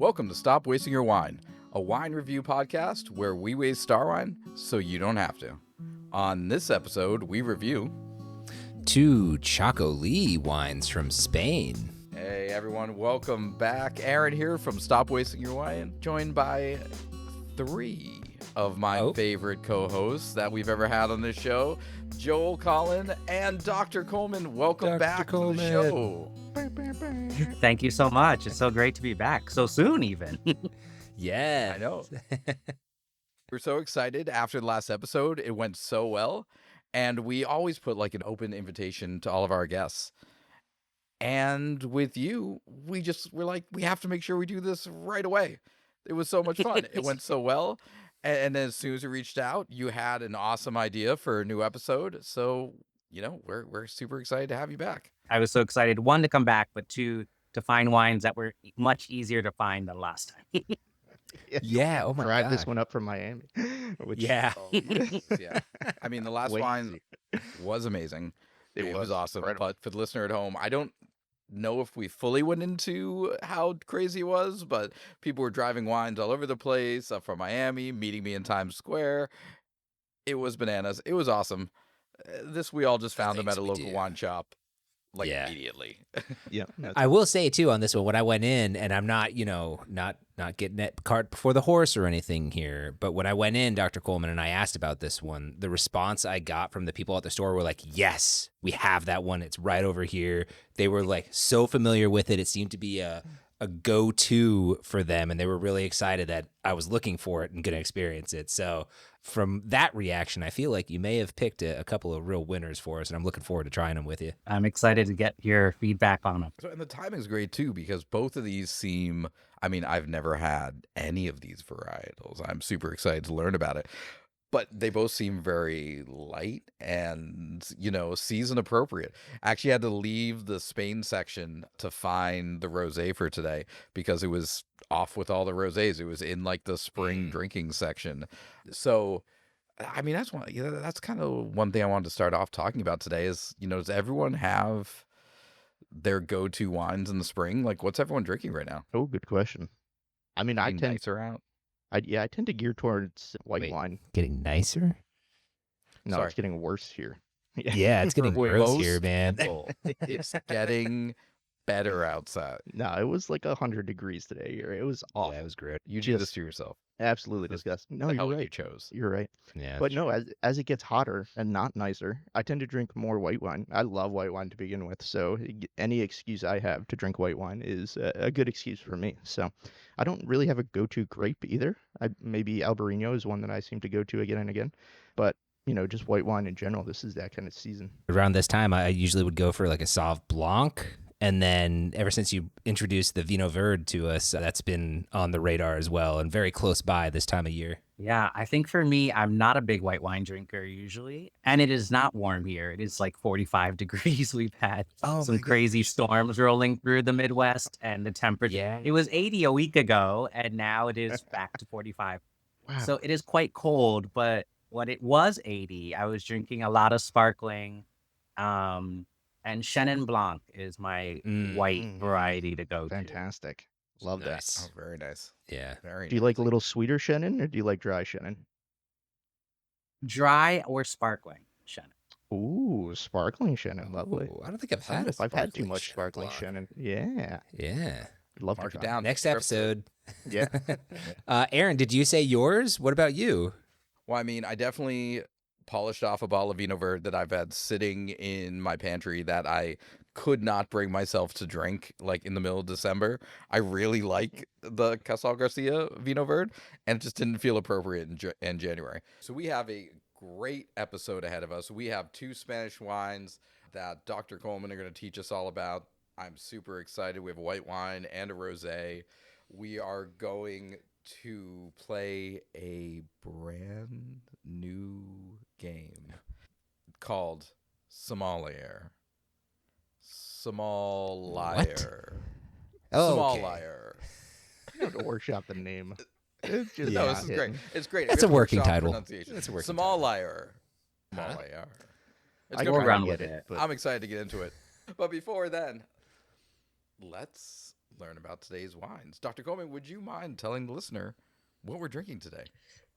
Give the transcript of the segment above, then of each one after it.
Welcome to Stop Wasting Your Wine, a wine review podcast where we waste star wine so you don't have to. On this episode, we review 2 Txakoli wines from Spain. Hey everyone, welcome back. Aaron here from Stop Wasting Your Wine, joined by 3 of my favorite co-hosts that we've ever had on this show, Joel, Colin, and Dr. Coleman. Welcome back to the show. Thank you so much. It's so great to be back. So soon, even. Yeah. I know. We're so excited after the last episode. It went so well. And we always put like an open invitation to all of our guests. And with you, we're like, we have to make sure we do this right away. It was so much fun. It went so well. And then as soon as we reached out, you had an awesome idea for a new episode. So, you know, we're super excited to have you back. I was so excited, 1, to come back, but 2, to find wines that were much easier to find than last time. Yeah. Oh my Drive God. this one up from Miami. Yeah. Yeah. I mean, the last Way wine was amazing. It was awesome. incredible. But for the listener at home, I don't know if we fully went into how crazy it was, but people were driving wines all over the place, up from Miami, meeting me in Times Square. It was bananas. It was awesome. We all just found them at a local wine shop, like immediately. Yeah. I will say too on this one, when I went in, and I'm not, not getting that cart before the horse or anything here, but when I went in, Dr. Coleman, and I asked about this one, the response I got from the people at the store were like, yes, we have that one. It's right over here. They were like so familiar with it. It seemed to be a go-to for them, and they were really excited that I was looking for it and going to experience it. So from that reaction, I feel like you may have picked a couple of real winners for us, and I'm looking forward to trying them with you. I'm excited to get your feedback on them. And the timing's great too, because both of these seem, I mean, I've never had any of these varietals. I'm super excited to learn about it. But they both seem very light and, season appropriate. I actually had to leave the Spain section to find the rosé for today because it was off with all the rosés. It was in like the spring drinking section. So, I mean, that's kind of one thing I wanted to start off talking about today is, does everyone have their go-to wines in the spring? Like, what's everyone drinking right now? Oh, good question. I mean, I tend nicer out. I tend to gear towards white wine. Getting nicer? No, Sorry. it's getting worse here. Yeah, it's getting gross here, man. It's getting better outside. No, it was like 100 degrees today here. It was awful. Yeah, it was great. You do this to yourself. Absolutely disgusting. No, The you're hell you right. chose. You're right. Yeah, But no, as it gets hotter and not nicer, I tend to drink more white wine. I love white wine to begin with, so any excuse I have to drink white wine is a good excuse for me. So I don't really have a go-to grape either. Maybe Albarino is one that I seem to go to again and again, but just white wine in general. This is that kind of season. Around this time, I usually would go for like a Sauv Blanc. And then ever since you introduced the Vino Verde to us, that's been on the radar as well and very close by this time of year. Yeah, I think for me, I'm not a big white wine drinker usually. And it is not warm here. It is like 45 degrees. We've had some crazy storms rolling through the Midwest, and the temperature. Yeah. It was 80 a week ago, and now it is back to 45. Wow. So it is quite cold, but when it was 80, I was drinking a lot of sparkling. And Chenin Blanc is my white variety to go Fantastic. Love Nice. Oh, very nice. Yeah. Very that. Do you like a little sweeter Chenin or do you like dry Chenin? to. Dry or sparkling Chenin. Ooh, sparkling Chenin. Lovely. Ooh, I don't think I've I don't had know if I've had too much Chenin sparkling Blanc. Chenin. Yeah. Yeah. Love Mark to it try. down. Next Script. episode. Yeah. Aaron, did you say yours? What about you? Well, I mean, I definitely polished off a bottle of Vino Verde that I've had sitting in my pantry that I could not bring myself to drink like in the middle of December. I really like the Casal Garcia Vino Verde, and it just didn't feel appropriate in January. So we have a great episode ahead of us. We have 2 Spanish wines that Dr. Coleman are going to teach us all about. I'm super excited. We have a white wine and a rosé. We are going to play a brand new game called Somm Lier. Somm Lier. Oh, Somm okay. Lier. You don't have to workshop the name. It's just No, not this is hitting. great. It's great. That's We have a working workshop title. pronunciation. That's a working Somm Lier. Huh? Somm Lier. It's I gonna We'll be run great. with it. but I'm excited to get into it. But before then, let's learn about today's wines. Dr. Coleman, would you mind telling the listener what we're drinking today?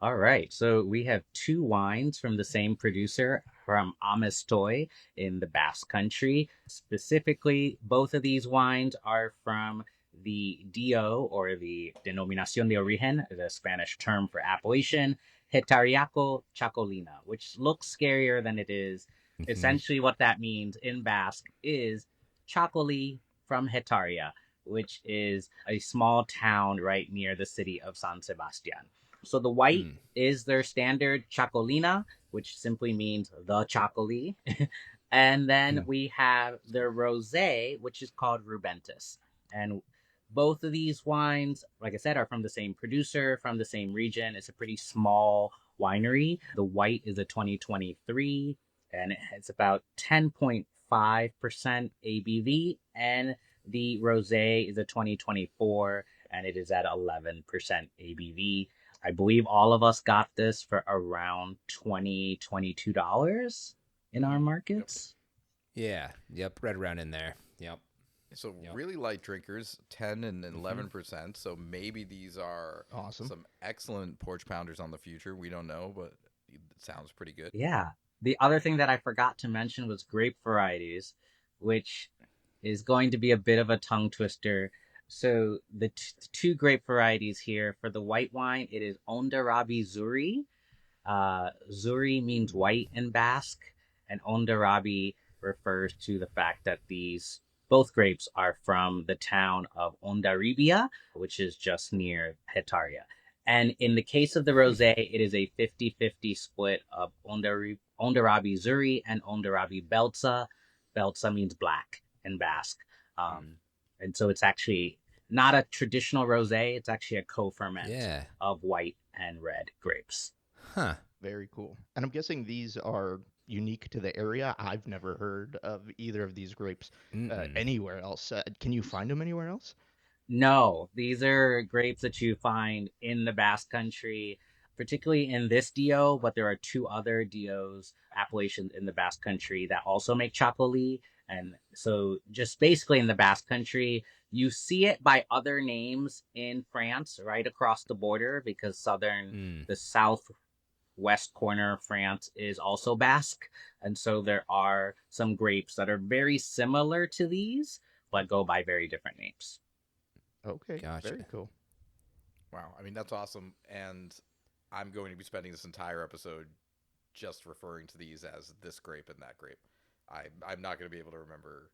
All right, so we have two wines from the same producer from Ameztoi in the Basque Country. Specifically, both of these wines are from the DO, or the Denominación de Origen, the Spanish term for appellation, Hetariaco Txakolina, which looks scarier than it is. Essentially, what that means in Basque is Txakoli from Hetaria, which is a small town right near the city of San Sebastian. So the white is their standard Txakolina, which simply means the Txakoli. And then we have their Rosé, which is called Rubentus. And both of these wines, like I said, are from the same producer, from the same region. It's a pretty small winery. The white is a 2023, and it's about 10.5% ABV. And the Rosé is a 2024, and it is at 11% ABV. I believe all of us got this for around $22 in our markets. Yeah. Yep. Right around in there. Yep. So really light drinkers, 10 and 11%. So maybe these are some excellent porch pounders on the future. We don't know, but it sounds pretty good. Yeah. The other thing that I forgot to mention was grape varieties, which is going to be a bit of a tongue twister. So the two grape varieties here for the white wine, it is Hondarrabi Zuri. Zuri means white in Basque, and Hondarrabi refers to the fact that both grapes are from the town of Hondarribia, which is just near Hetaria. And in the case of the Rosé, it is a 50-50 split of Hondarrabi Zuri and Hondarrabi Beltza. Beltza means black in Basque. And so it's actually not a traditional rosé. It's actually a co-ferment of white and red grapes. Huh. Very cool. And I'm guessing these are unique to the area. I've never heard of either of these grapes anywhere else. Can you find them anywhere else? No, these are grapes that you find in the Basque Country, particularly in this DO, but there are two other DOs, appellations in the Basque Country that also make Txakoli. And so just basically in the Basque Country, you see it by other names in France, right across the border, because the southwest corner of France is also Basque. And so there are some grapes that are very similar to these, but go by very different names. Okay, Gotcha. Very cool. Wow. I mean, that's awesome. And I'm going to be spending this entire episode just referring to these as this grape and that grape. I'm not going to be able to remember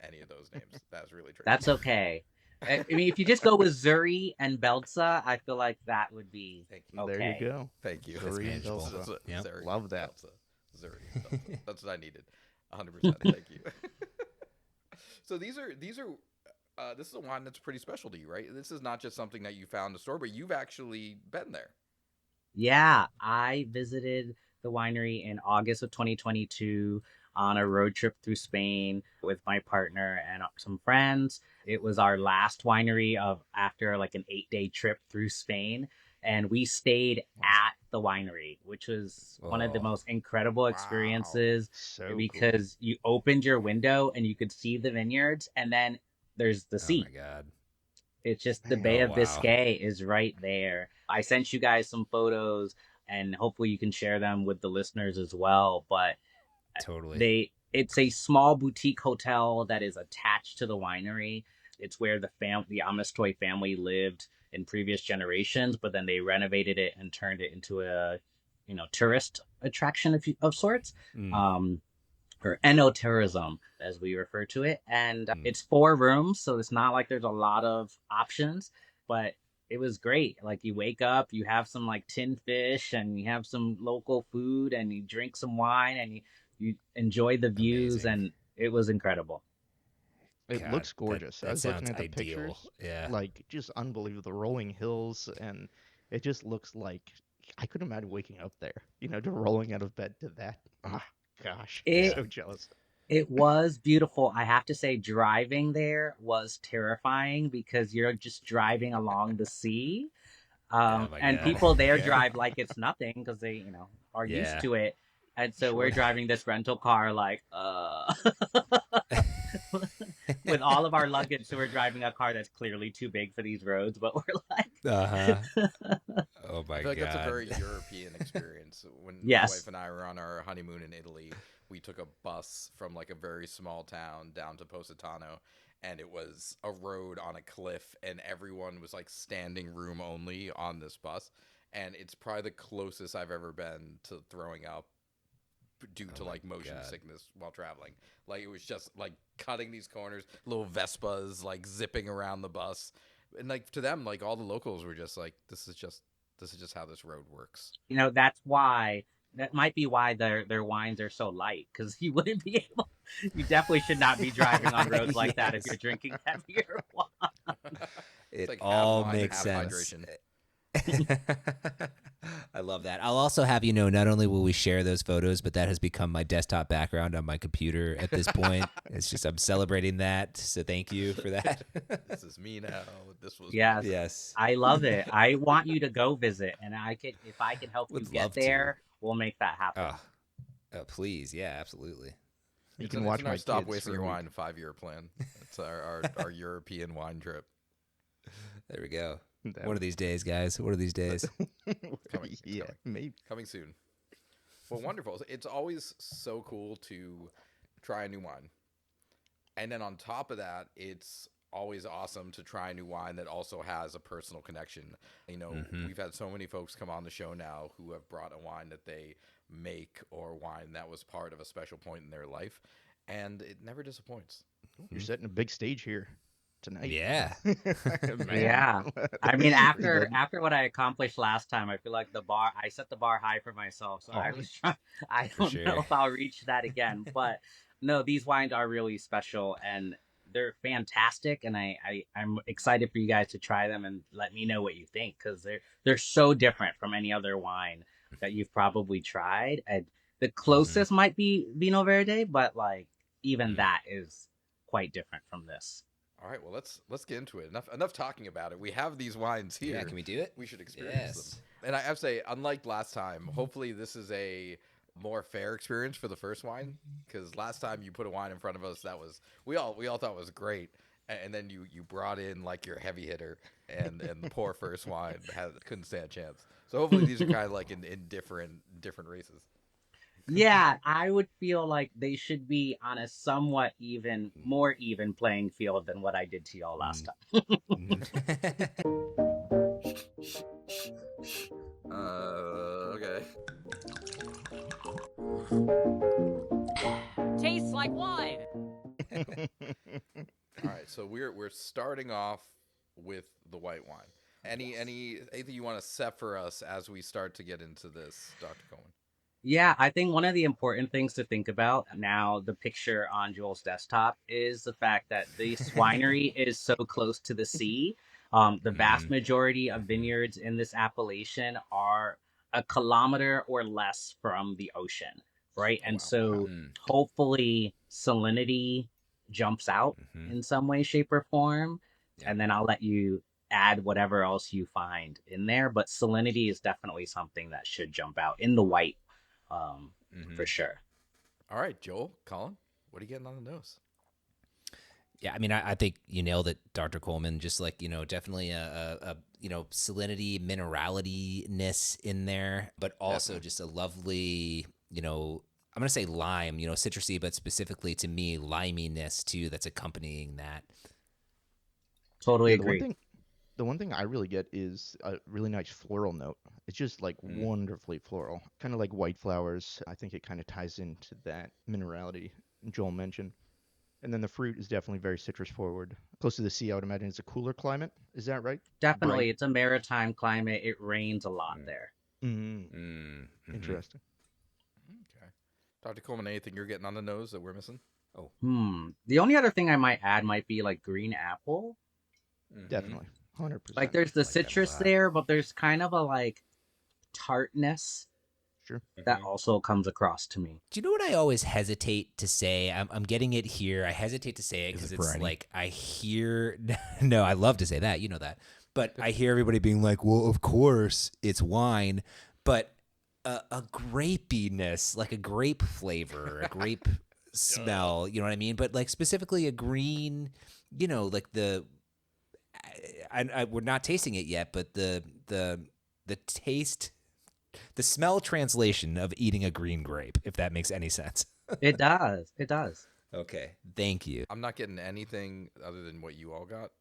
any of those names. That's really tricky. That's okay. I mean, if you just go with Zuri and Beltza, I feel like that would be okay. There you go. Thank you. Zuri and manageable. Beltza. Yep. Zuri, Love that. Beltza, Zuri, Beltza. That's what I needed. 100%. Thank you. So this is a wine that's pretty special to you, right? This is not just something that you found in the store, but you've actually been there. Yeah, I visited the winery in August of 2022 on a road trip through Spain with my partner and some friends. It was our last winery after like an 8-day trip through Spain. And we stayed at the winery, which was one of the most incredible experiences because you opened your window and you could see the vineyards, and then there's the sea. Oh my God. It's just the Bay of Biscay is right there. I sent you guys some photos, and hopefully you can share them with the listeners as well. But totally, it's a small boutique hotel that is attached to the winery. It's where the Ameztoi family lived in previous generations, but then they renovated it and turned it into a tourist attraction of sorts. Or enotourism, as we refer to it. And it's 4 rooms, so it's not like there's a lot of options, but it was great. Like, you wake up, you have some like tinned fish, and you have some local food, and you drink some wine, and you enjoy the views. Amazing. And it was incredible. It looks gorgeous. I was looking at the ideal. pictures. Yeah. Like, just unbelievable. The rolling hills, and it just looks like I could imagine waking up there, to rolling out of bed to that. Gosh, I'm so jealous. It was beautiful. I have to say, driving there was terrifying because you're just driving along the sea. And people there drive like it's nothing because they, are used to it. And so we're driving this rental car like, with all of our luggage. So we're driving a car that's clearly too big for these roads, but we're Uh-huh. like, Oh my I feel like that's a God. very European experience. When my yes. wife and I were on our honeymoon in Italy, we took a bus from like a very small town down to Positano, and it was a road on a cliff, and everyone was like standing room only on this bus. And it's probably the closest I've ever been to throwing up due to my like motion God. sickness while traveling. Like it was just like cutting these corners, little Vespas like zipping around the bus. And like to them, like all the locals were just like, this is just how this road works. That's why. That might be why their wines are so light, because you wouldn't be able. You definitely should not be driving on roads like that if Yes. you're drinking heavier wine. It's It like half all wine and makes half sense. hydration. I love that. I'll also have you know, not only will we share those photos, but that has become my desktop background on my computer at this point. It's just I'm celebrating that, so thank you for that. This is me now. This was Yes. Yes, I love it. I want you to go visit, and if I can help you would get love there, we'll make that happen. please, yeah, absolutely. You It's can in watch our my Stop kids Wasting for a Your week. Wine 5-year plan. It's our European wine trip. There we go. That One of these days, guys. One of these days. Coming. It's yeah, coming. maybe. Coming soon. Well, wonderful. It's always so cool to try a new wine. And then on top of that, it's always awesome to try a new wine that also has a personal connection. We've had so many folks come on the show now who have brought a wine that they make or wine that was part of a special point in their life, and it never disappoints. You're setting a big stage here tonight. Yeah. Man. Yeah. I mean, Pretty good. after what I accomplished last time, I feel like I set the bar high for myself. So I Oh. was trying. I For don't know sure. if I'll reach that again, but no, these wines are really special and they're fantastic. And I'm excited for you guys to try them and let me know what you think, because they're so different from any other wine that you've probably tried. And the closest might be Vino Verde, but like even that is quite different from this. All right, well let's get into it. Enough talking about it. We have these wines here. Yeah, can we do it? We should experience them. And I have to say, unlike last time, hopefully this is a more fair experience for the first wine, because last time you put a wine in front of us that was we all thought was great, and then you brought in like your heavy hitter, and the poor first wine couldn't stand a chance. So hopefully these are kind of like in different races. Yeah, I would feel like they should be on a somewhat more even playing field than what I did to y'all last time. Okay. Tastes like wine. All right, so we're starting off with the white wine. Anything you want to set for us as we start to get into this, Dr. Coleman? Yeah, I think one of the important things to think about now, the picture on Joel's desktop, is the fact that this winery is so close to the sea. The vast majority of vineyards in this appellation are a kilometer or less from the ocean, right? And so hopefully salinity jumps out in some way, shape, or form. Yeah. And then I'll let you add whatever else you find in there. But salinity is definitely something that should jump out in the white. For sure. All right, Joel, Colin, what are you getting on the nose? Yeah, I mean, I think you nailed it, Dr. Coleman. Just like, definitely a salinity, minerality-ness in there, but also just a lovely, I'm going to say lime, citrusy, but specifically to me, liminess too, that's accompanying that. Totally Yeah, agree. The one thing I really get is a really nice floral note. It's just like wonderfully floral, kind of like white flowers. I think it kind of ties into that minerality Joel mentioned. And then the fruit is definitely very citrus forward. Close to the sea, I would imagine it's a cooler climate. Is that right? Definitely. It's a maritime climate. It rains a lot there. Interesting. Okay. Dr. Coleman, anything you're getting on the nose that we're missing? The only other thing I might add might be like green apple. Definitely. 100%. Like there's the citrus there, but there's kind of a like tartness that also comes across to me. Do you know what I always hesitate to say? I'm getting it here. I hesitate to say it because it's like I hear. No, I love to say that. You know that. But I hear everybody being like, well, of course, it's wine. But a grapiness, like a grape flavor, a grape smell, you know what I mean? But like specifically a green, like we're not tasting it yet, but the taste, the smell translation of eating a green grape, if that makes any sense. It does. It does. Okay, thank you. I'm not getting anything other than what you all got.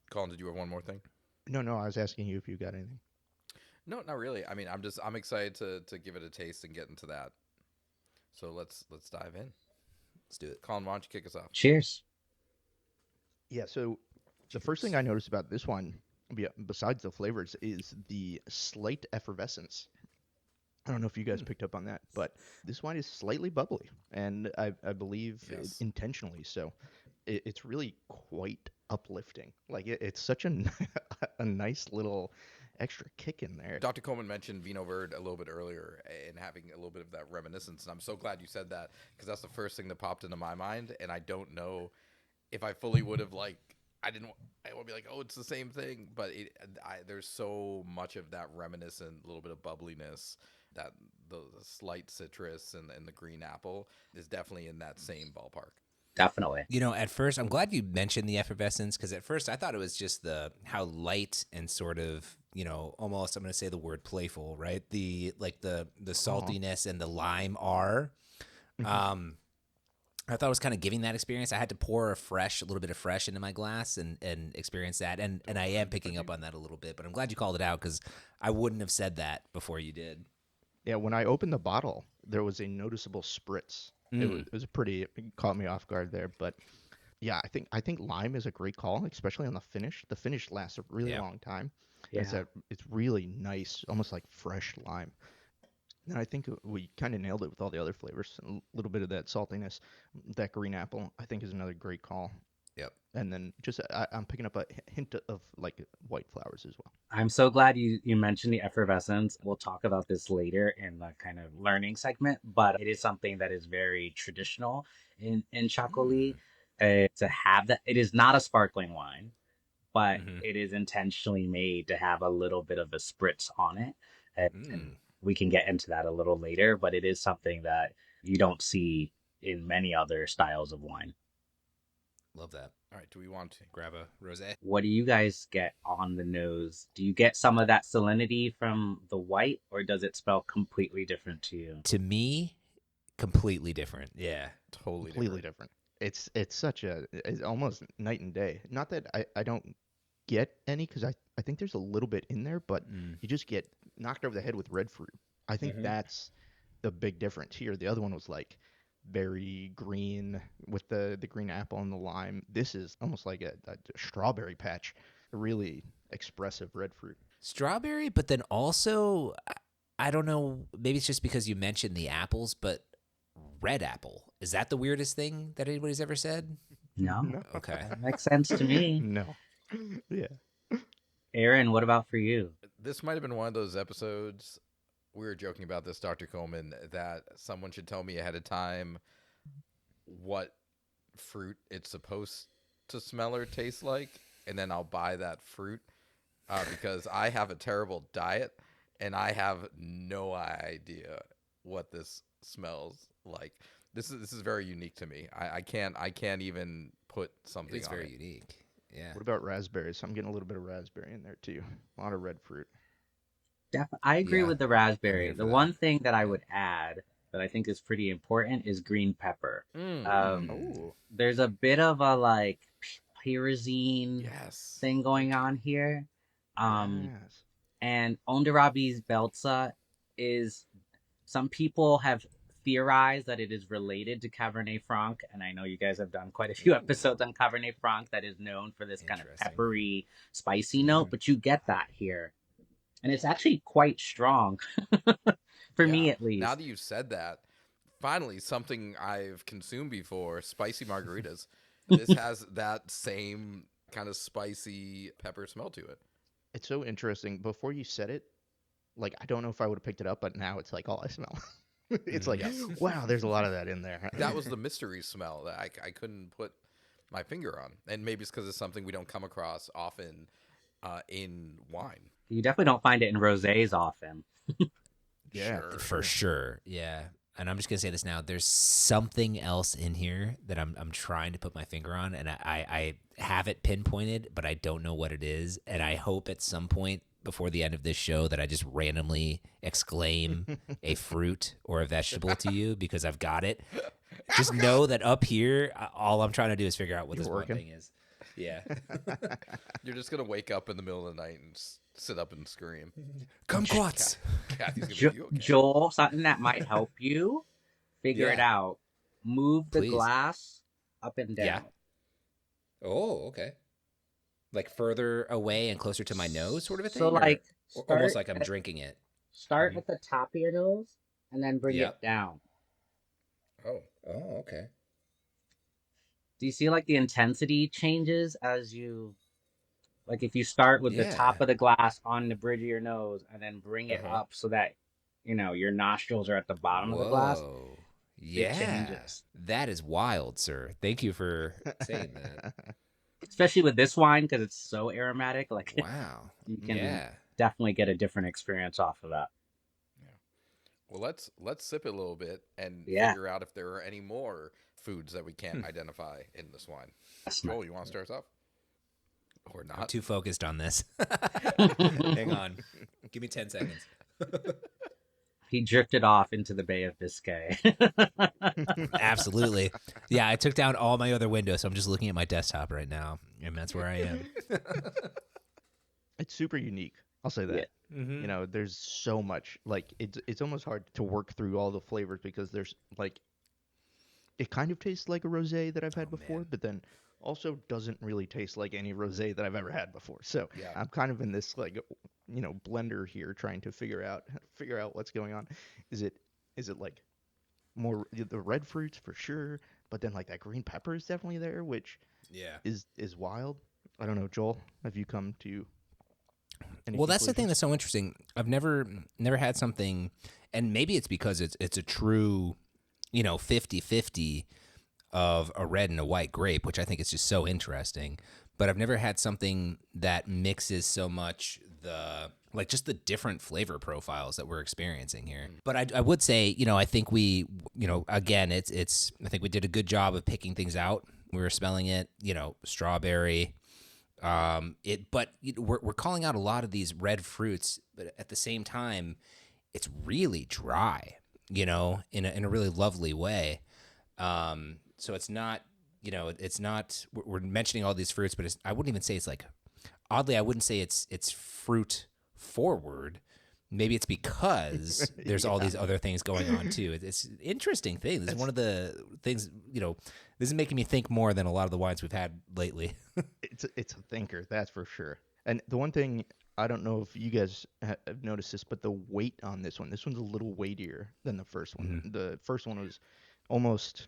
Colin, did you have one more thing? No, I was asking you if you got anything. No, not really. I mean, I'm excited to give it a taste and get into that. So let's dive in. Let's do it. Colin, why don't you kick us off? Cheers. Yeah, so the first thing I noticed about this one, besides the flavors, is the slight effervescence. I don't know if you guys picked up on that, but this wine is slightly bubbly, and I believe Yes. intentionally so. It's really quite uplifting. Like it's such a a nice little extra kick in there. Dr. Coleman mentioned Vino Verde a little bit earlier and having a little bit of that reminiscence, and I'm so glad you said that because that's the first thing that popped into my mind, and I don't know if I fully would have I would be like, oh, it's the same thing, but there's so much of that reminiscent little bit of bubbliness that the slight citrus and the green apple is definitely in that same ballpark. Definitely. At first, I'm glad you mentioned the effervescence because at first I thought it was just how light and sort of, almost I'm going to say the word playful, right? The saltiness and the lime are. I thought it was kind of giving that experience. I had to pour a little bit of fresh into my glass and experience that. And I am picking up on that a little bit, but I'm glad you called it out because I wouldn't have said that before you did. Yeah, when I opened the bottle, there was a noticeable spritz. It caught me off guard there, but yeah, I think lime is a great call, especially on the finish. The finish lasts a really long time. Yeah. It's really nice, almost like fresh lime. And I think we kind of nailed it with all the other flavors. A little bit of that saltiness, that green apple, I think is another great call. Yep. And then I'm picking up a hint of like white flowers as well. I'm so glad you mentioned the effervescence. We'll talk about this later in the kind of learning segment, but it is something that is very traditional in Txakoli to have that. It is not a sparkling wine, but it is intentionally made to have a little bit of a spritz on it. And we can get into that a little later, but it is something that you don't see in many other styles of wine. Love that. All right, do we want to Grab a rosé? What do you guys get on the nose? Do you get some of that salinity from the white, or does it smell completely different to you? To me, completely different. Yeah. totally Completely different. It's it's almost night and day. Not that I don't get any, because I think there's a little bit in there, but you just get knocked over the head with red fruit. I think that's the big difference here. The other one was like very green with the green apple and the lime. This is almost like a strawberry patch, a really expressive red fruit. Strawberry, but then also, I don't know, maybe it's just because you mentioned the apples, but red apple. Is that the weirdest thing that anybody's ever said? No. Okay. That makes sense to me. No. Yeah. Aaron, what about for you? This might have been one of those episodes, we were joking about this, Dr. Coleman, that someone should tell me ahead of time what fruit it's supposed to smell or taste like, and then I'll buy that fruit because I have a terrible diet and I have no idea what this smells like. This is very unique to me. I can't even put something It's on very it. unique. Yeah. What about raspberries? I'm getting a little bit of raspberry in there too. A lot of red fruit. I agree Yeah, with the I'm raspberry. here for The that. one thing that I Yeah. would add that I think is pretty important is green pepper. Oh. There's a bit of a like pyrazine Yes. thing going on here. Yes. And Hondarrabi's Beltza is, some people have theorized that it is related to Cabernet Franc, and I know you guys have done quite a few episodes on Cabernet Franc that is known for this kind of Interesting. peppery, spicy note, but you get that here. And it's actually quite strong, for me at least. Now that you've said that, finally something I've consumed before, spicy margaritas. This has that same kind of spicy pepper smell to it. It's so interesting. Before you said it, like I don't know if I would have picked it up, but now it's like all I smell. It's like, Yes. wow, there's a lot of that in there. That was the mystery smell that I couldn't put my finger on. And maybe it's because it's something we don't come across often in wine. You definitely don't find it in rosés often. Yeah, Sure. For sure. Yeah. and I'm just gonna say this now. There's something else in here that I'm trying to put my finger on, and I have it pinpointed, but I don't know what it is. And I hope at some point before the end of this show that I just randomly exclaim a fruit or a vegetable to you because I've got it. Just know that up here, all I'm trying to do is figure out what this one thing is. Yeah. You're just gonna wake up in the middle of the night and just sit up and scream. Kumquats. Kathy's gonna be okay. Joel, something that might help you figure it out. Move the Please. glass up and down. Yeah. Oh, okay. Like further away and closer to my nose, sort of a thing. So like, almost like I'm drinking it. Start at the top of your nose and then bring it down. Oh, okay. Do you see like the intensity changes as you, like if you start with the top of the glass on the bridge of your nose and then bring it up so that, your nostrils are at the bottom of the glass? Yeah. It changes. That is wild, sir. Thank you for saying that. Especially with this wine because it's so aromatic. Like, wow. You can definitely get a different experience off of that. Well, let's sip it a little bit and figure out if there are any more foods that we can't identify in this wine. Joel, you want to start us off? Or not? I'm too focused on this. Hang on. Give me 10 seconds. He drifted off into the Bay of Biscay. Absolutely. Yeah, I took down all my other windows, so I'm just looking at my desktop right now, and that's where I am. It's super unique. I'll say that. Yeah. Mm-hmm. There's so much. Like, it's almost hard to work through all the flavors because there's, like, it kind of tastes like a rosé that I've had before, but then also doesn't really taste like any rosé that I've ever had before. So I'm kind of in this, like, blender here trying to figure out what's going on. Is it like more the red fruits for sure, but then like that green pepper is definitely there, which is wild. I don't know, Joel, have you come to any Well, that's the thing conclusions? that's so interesting. I've never had something, and maybe it's because it's a true 50-50 of a red and a white grape, which I think is just so interesting. But I've never had something that mixes so much just the different flavor profiles that we're experiencing here. But I would say, I think we, again, it's I think we did a good job of picking things out. We were smelling it, strawberry. But we're calling out a lot of these red fruits, but at the same time, it's really dry, in a really lovely way. So it's not, it's not. We're mentioning all these fruits, but I wouldn't even say it's like. Oddly, I wouldn't say it's fruit forward. Maybe it's because there's all these other things going on too. It's an interesting thing. This is one of the things, this is making me think more than a lot of the wines we've had lately. It's a thinker, that's for sure. And the one thing, I don't know if you guys have noticed this, but the weight on this one's a little weightier than the first one. Mm-hmm. The first one was almost,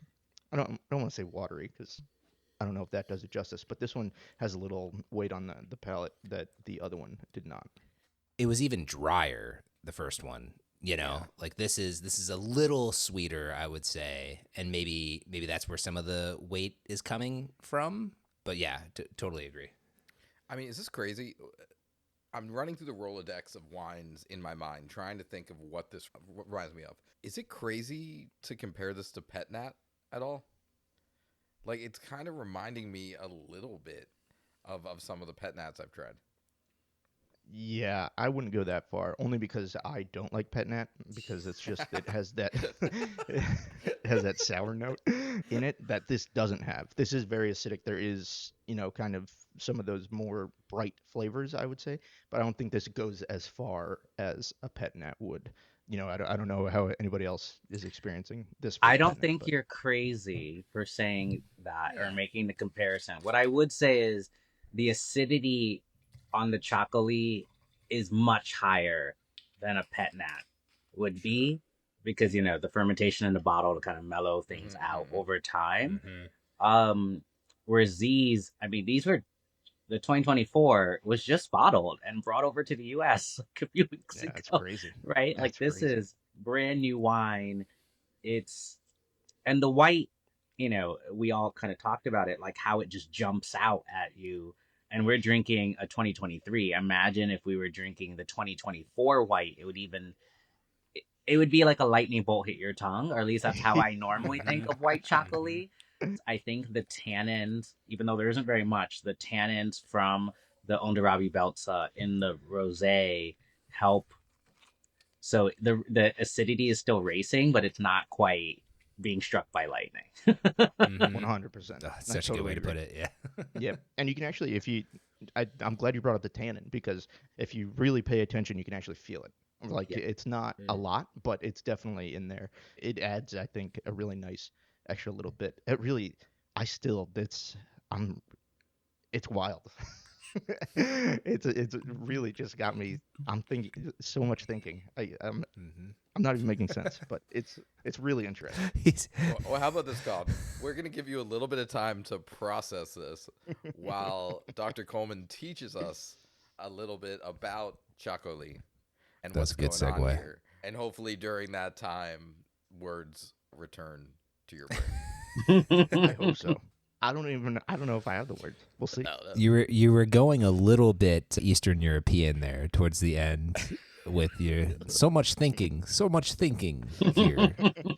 I don't want to say watery because I don't know if that does it justice, but this one has a little weight on the palate that the other one did not. It was even drier, the first one, like this is a little sweeter, I would say. And maybe that's where some of the weight is coming from. But yeah, totally agree. I mean, is this crazy? I'm running through the Rolodex of wines in my mind, trying to think of what this reminds me of. Is it crazy to compare this to Pet Nat at all? Like, it's kind of reminding me a little bit of some of the Pet Nats I've tried. Yeah, I wouldn't go that far, only because I don't like Pet Nat, because it's just, it has that it has that sour note in it that this doesn't have. This is very acidic. There is, kind of some of those more bright flavors, I would say, but I don't think this goes as far as a Pet Nat would. I don't know how anybody else is experiencing this. I don't think you're crazy for saying that or making the comparison. What I would say is the acidity on the Txakoli is much higher than a Pet Nat would be, because the fermentation in the bottle to kind of mellow things out over time. Whereas these were, the 2024 was just bottled and brought over to the US a few weeks ago. That's crazy, right? That's Like, this crazy. is brand new wine. And the white, we all kind of talked about it, like how it just jumps out at you. And we're drinking a 2023. Imagine if we were drinking the 2024 white, it would be like a lightning bolt hit your tongue, or at least that's how I normally think of white Txakoli. I think the tannins, even though there isn't very much, the tannins from the Hondarrabi Beltza in the rosé help. So the acidity is still racing, but it's not quite being struck by lightning. 100%. That's I such a good way to agree. put it. Yeah. Yeah, and you can actually, if you, I'm glad you brought up the tannin because if you really pay attention, you can actually feel it. Like Yeah. it's not a lot, but it's definitely in there. It adds, I think, a really nice extra little bit. It really, I still, I'm, it's wild. It's really just got me. I'm thinking so much thinking. I'm not even making sense, but it's really interesting. Well, how about this, Cobb? We're going to give you a little bit of time to process this while Dr. Coleman teaches us a little bit about Txakoli and That's what's a good going on segue. here. And hopefully during that time, words return to your brain. I hope so. I don't know if I have the words. We'll see. No. You were going a little bit Eastern European there towards the end with your so much thinking here.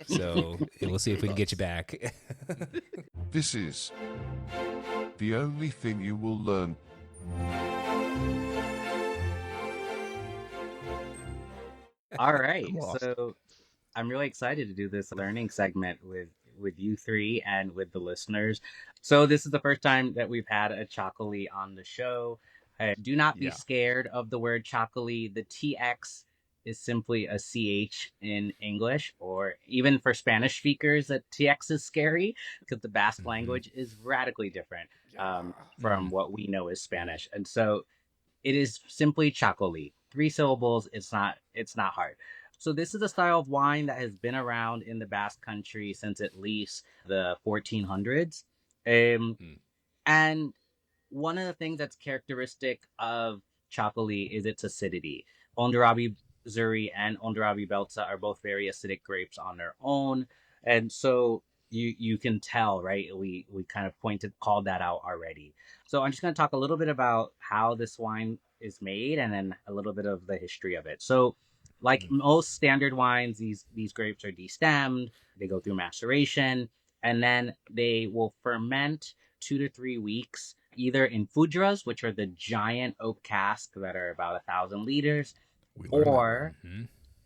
So we'll see if we can get you back. This is the only thing you will learn. All right. I'm lost. So I'm really excited to do this learning segment with you three and with the listeners. So this is the first time that we've had a Txakoli on the show. Do not be Yeah. scared of the word Txakoli. The TX is simply a CH in English, or even for Spanish speakers, that TX is scary because the Basque language is radically different from what we know as Spanish. And so it is simply Txakoli. 3 syllables. It's not hard. So this is a style of wine that has been around in the Basque Country since at least the 1400s. And one of the things that's characteristic of Txakoli is its acidity. Hondarrabi Zuri and Hondarrabi Beltza are both very acidic grapes on their own. And so you can tell, right? We kind of called that out already. So I'm just going to talk a little bit about how this wine is made and then a little bit of the history of it. So like most standard wines, these grapes are destemmed, they go through maceration, and then they will ferment 2 to 3 weeks, either in fudras, which are the giant oak casks that are about 1,000 liters, or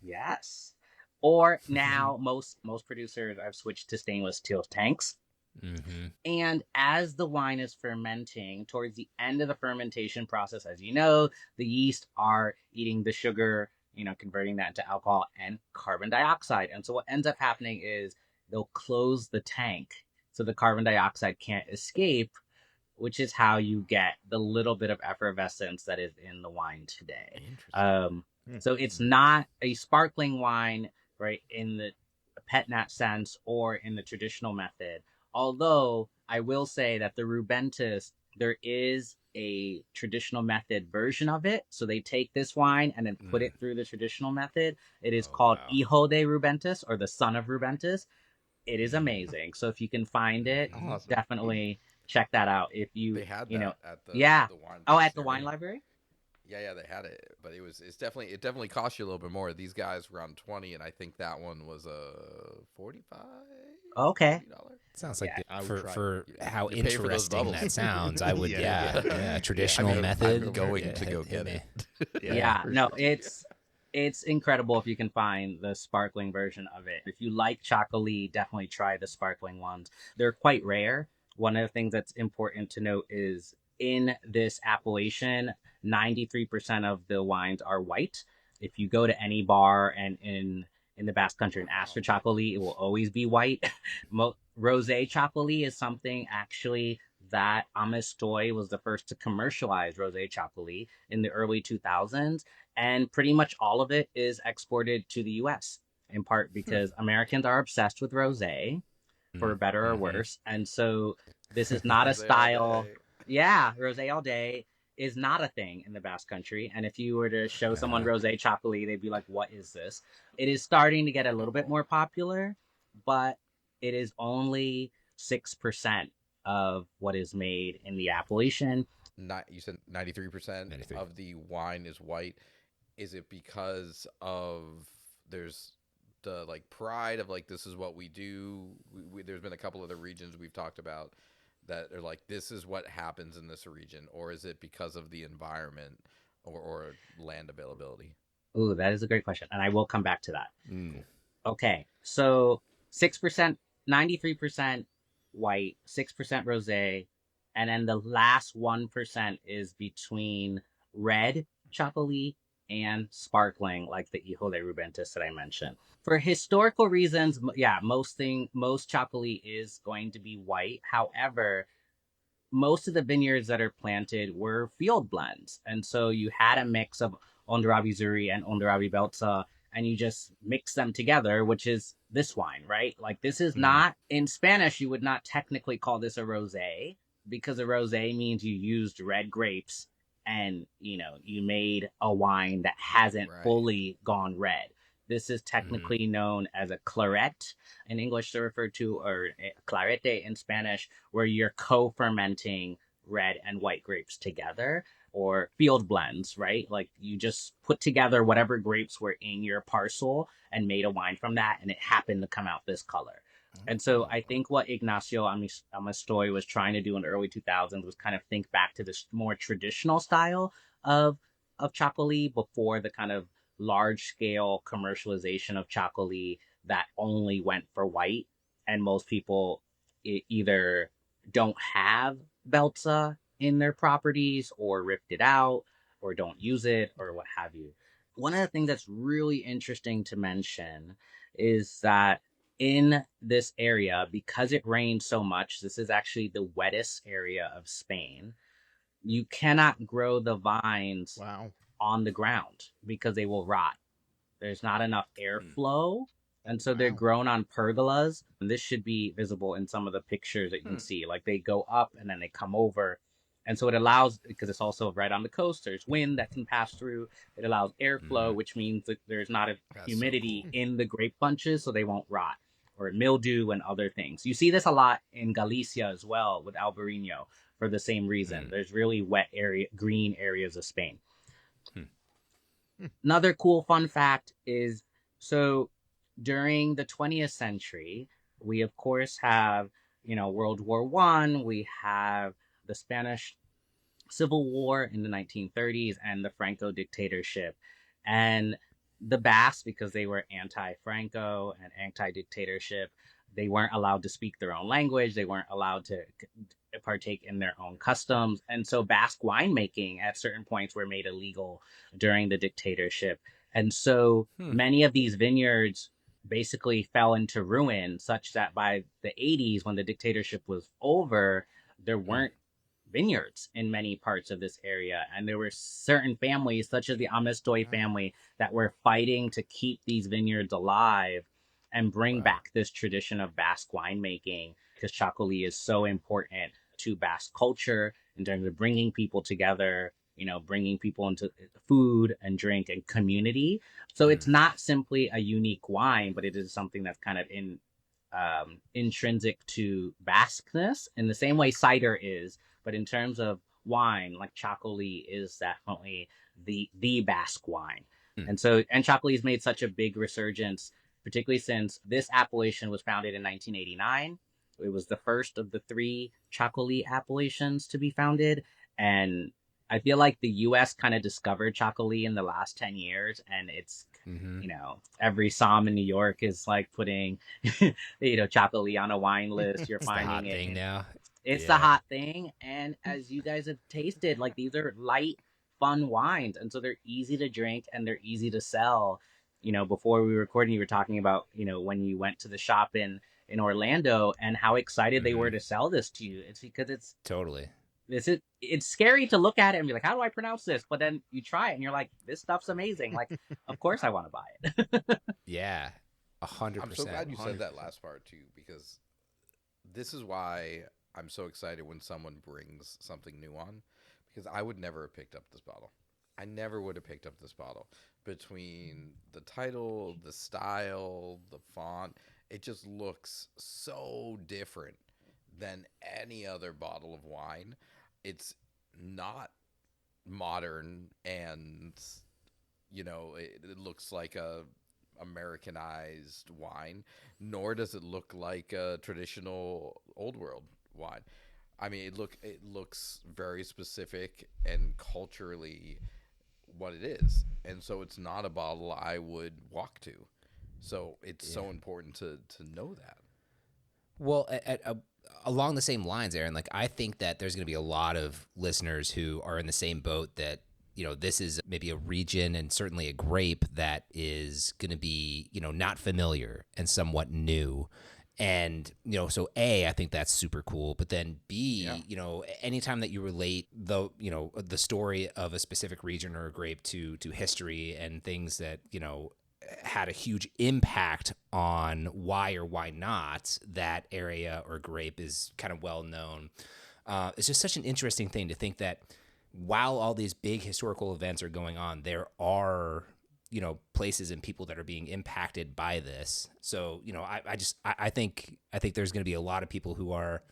yes, or now most producers have switched to stainless steel tanks. And as the wine is fermenting, towards the end of the fermentation process, as you know, the yeast are eating the sugar, converting that into alcohol and carbon dioxide. And so what ends up happening is they'll close the tank so the carbon dioxide can't escape, which is how you get the little bit of effervescence that is in the wine today. So it's not a sparkling wine, right, in the pet nat sense or in the traditional method. Although I will say that the Rubentus, there is a traditional method version of it. So they take this wine and then put it through the traditional method. It is called Hijo de Rubentus, or the son of Rubentus. It is amazing. So if you can find it, Awesome. definitely check that out. If you, They had you know, that at the wine. at the wine library. Yeah, they had it, but it definitely cost you a little bit more. These guys were on 20, and I think that one was $45. Okay. $40. Sounds like I would try for it. how You pay for those interesting bubbles. that sounds. I would, Yeah. traditional method. I'm going to go hit get me. it. Yeah, for no, sure. it's incredible if you can find the sparkling version of it. If you like Txakoli, definitely try the sparkling ones. They're quite rare. One of the things that's important to note is in this appellation, 93% of the wines are white. If you go to any bar and in the Basque Country and ask for Txakoli, it will always be white. Rosé Txakoli is something actually that Ameztoi was the first to commercialize Rosé Txakoli in the early 2000s, and pretty much all of it is exported to the U.S. in part because Americans are obsessed with rosé, for better or worse, and so this is not a Rosé all style. day. Yeah, rosé all day is not a thing in the Basque Country, and if you were to show someone Rosé Txakoli, they'd be like, "What is this?" It is starting to get a little bit more popular, but it is only 6% of what is made in the appellation. You said 93% 93. of the wine is white. Is it because of there's like pride of like this is what we do. There's been a couple other regions we've talked about that are like this is what happens in this region, or is it because of the environment or land availability? Ooh, that is a great question, and I will come back to that. Mm. Okay, so 6%, 93% white, 6% rosé, and then the last 1% is between red Txakoli and sparkling, like the Hijo de Rubentis that I mentioned. For historical reasons, yeah, most Txakoli is going to be white. However, most of the vineyards that are planted were field blends. And so you had a mix of Hondarrabi Zuri and Hondarrabi Beltza, and you just mix them together, which is this wine, right? Like this is not in Spanish, you would not technically call this a rosé because a rosé means you used red grapes and you made a wine that hasn't Right. fully gone red. This is technically known as a claret in English, to refer to, or clarete in Spanish, where you're co-fermenting red and white grapes together, or field blends, right? Like you just put together whatever grapes were in your parcel and made a wine from that, and it happened to come out this color. And so I think what Ignacio Ameztoi was trying to do in the early 2000s was kind of think back to this more traditional style of Txakoli before the kind of large scale commercialization of Txakoli that only went for white. And most people either don't have Beltza in their properties or ripped it out or don't use it or what have you. One of the things that's really interesting to mention is that in this area, because it rains so much, this is actually the wettest area of Spain. You cannot grow the vines Wow. on the ground because they will rot. There's not enough airflow. And so they're Wow. grown on pergolas. And this should be visible in some of the pictures that you can see. Like they go up and then they come over. And so it allows, because it's also right on the coast, there's wind that can pass through. It allows airflow, which means that there's not a That's so humidity cool. in the grape bunches, so they won't rot, or mildew and other things. You see this a lot in Galicia as well with Albarino for the same reason. There's really wet area, green areas of Spain. Another cool fun fact is, so during the 20th century, we of course have, World War One, we have the Spanish Civil War in the 1930s and the Franco dictatorship. And the Basque, because they were anti-Franco and anti-dictatorship, they weren't allowed to speak their own language. They weren't allowed to partake in their own customs. And so Basque winemaking at certain points were made illegal during the dictatorship. And so many of these vineyards basically fell into ruin, such that by the 80s, when the dictatorship was over, there weren't vineyards in many parts of this area. And there were certain families, such as the Ameztoi family, that were fighting to keep these vineyards alive and bring back this tradition of Basque winemaking, because Txakoli is so important to Basque culture in terms of bringing people together, bringing people into food and drink and community. So it's not simply a unique wine, but it is something that's kind of intrinsic to Basqueness in the same way cider is. But in terms of wine, like Txakoli is definitely the Basque wine. And so, and Txakoli's made such a big resurgence, particularly since this appellation was founded in 1989. It was the first of the 3 Txakoli appellations to be founded. And I feel like the U.S. kind of discovered Txakoli in the last 10 years, and it's, every Somm in New York is like putting, Txakoli on a wine list. You're It's the finding hot it. thing now. It's the hot thing. And as you guys have tasted, like these are light, fun wines. And so they're easy to drink and they're easy to sell. Before we were recording, you were talking about, when you went to the shop in Orlando and how excited they were to sell this to you. It's because Totally. it's scary to look at it and be like, how do I pronounce this? But then you try it and you're like, this stuff's amazing. Like, of course I want to buy it. Yeah. 100%. I'm so glad you said that last part too, because this is why I'm so excited when someone brings something new on, because I would never have picked up this bottle. I never would have picked up this bottle. Between the title, the style, the font, it just looks so different than any other bottle of wine. It's not modern, and it looks like a Americanized wine, nor does it look like a traditional old world wine. I mean, it looks very specific and culturally what it is, and so it's not a bottle I would walk to. So it's Yeah. so important to know that. Well, along the same lines, Aaron, like I think that there's going to be a lot of listeners who are in the same boat that, this is maybe a region and certainly a grape that is going to be, not familiar and somewhat new. And, so A, I think that's super cool. But then Yeah. B, anytime that you relate the story of a specific region or a grape to history and things that, had a huge impact on why or why not that area or grape is kind of well known. It's just such an interesting thing to think that while all these big historical events are going on, there are places and people that are being impacted by this. So I think there's going to be a lot of people who are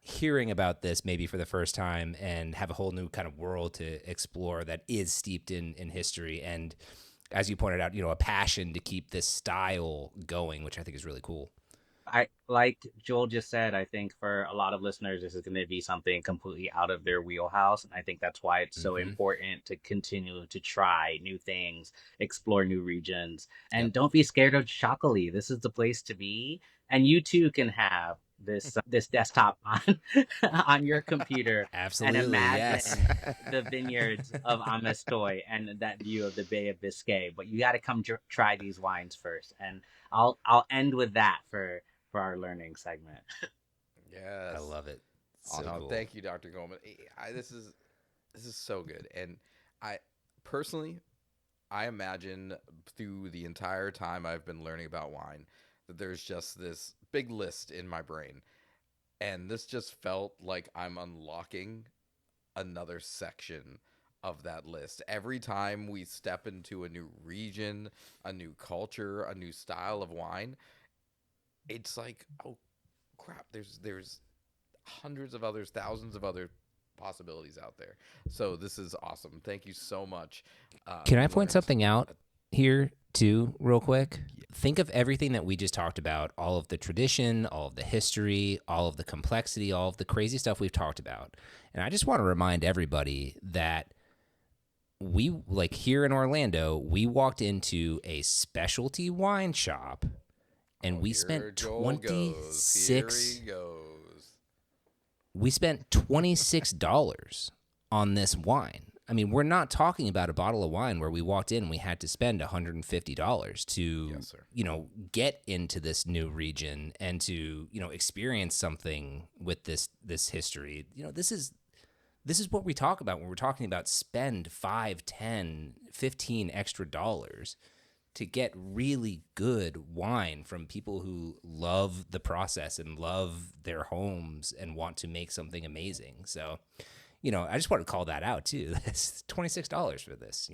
hearing about this maybe for the first time and have a whole new kind of world to explore that is steeped in history and, as you pointed out, a passion to keep this style going, which I think is really cool. I like Joel just said, I think for a lot of listeners, this is going to be something completely out of their wheelhouse. And I think that's why it's so important to continue to try new things, explore new regions, and don't be scared of Txakoli. This is the place to be. And you too can have this desktop on on your computer and Absolutely, yes. imagine the vineyards of Ameztoi and that view of the Bay of Biscay. But you got to come try these wines first. And I'll end with that for our learning segment. Yes. I love it. So No, cool. thank you, Dr. Coleman. This is so good, and I personally, I imagine through the entire time I've been learning about wine that there's just this big list in my brain, and this just felt like I'm unlocking another section of that list every time we step into a new region, a new culture, a new style of wine. It's like, oh crap, there's hundreds of others, thousands of other possibilities out there. So this is awesome. Thank you so much. Can I I'm point learning something out here too, real quick? Yeah. Think of everything that we just talked about, all of the tradition, all of the history, all of the complexity, all of the crazy stuff we've talked about. And I just want to remind everybody that we, like here in Orlando, we walked into a specialty wine shop and we Here spent Joel goes. Here he goes. we spent $26 on this wine. I mean, we're not talking about a bottle of wine where we walked in and we had to spend $150 to, Yes, sir. get into this new region and to, experience something with this history. This is what we talk about when we're talking about spend 5, 10, 15 extra dollars to get really good wine from people who love the process and love their homes and want to make something amazing. So, I just want to call that out too. That's $26 for this,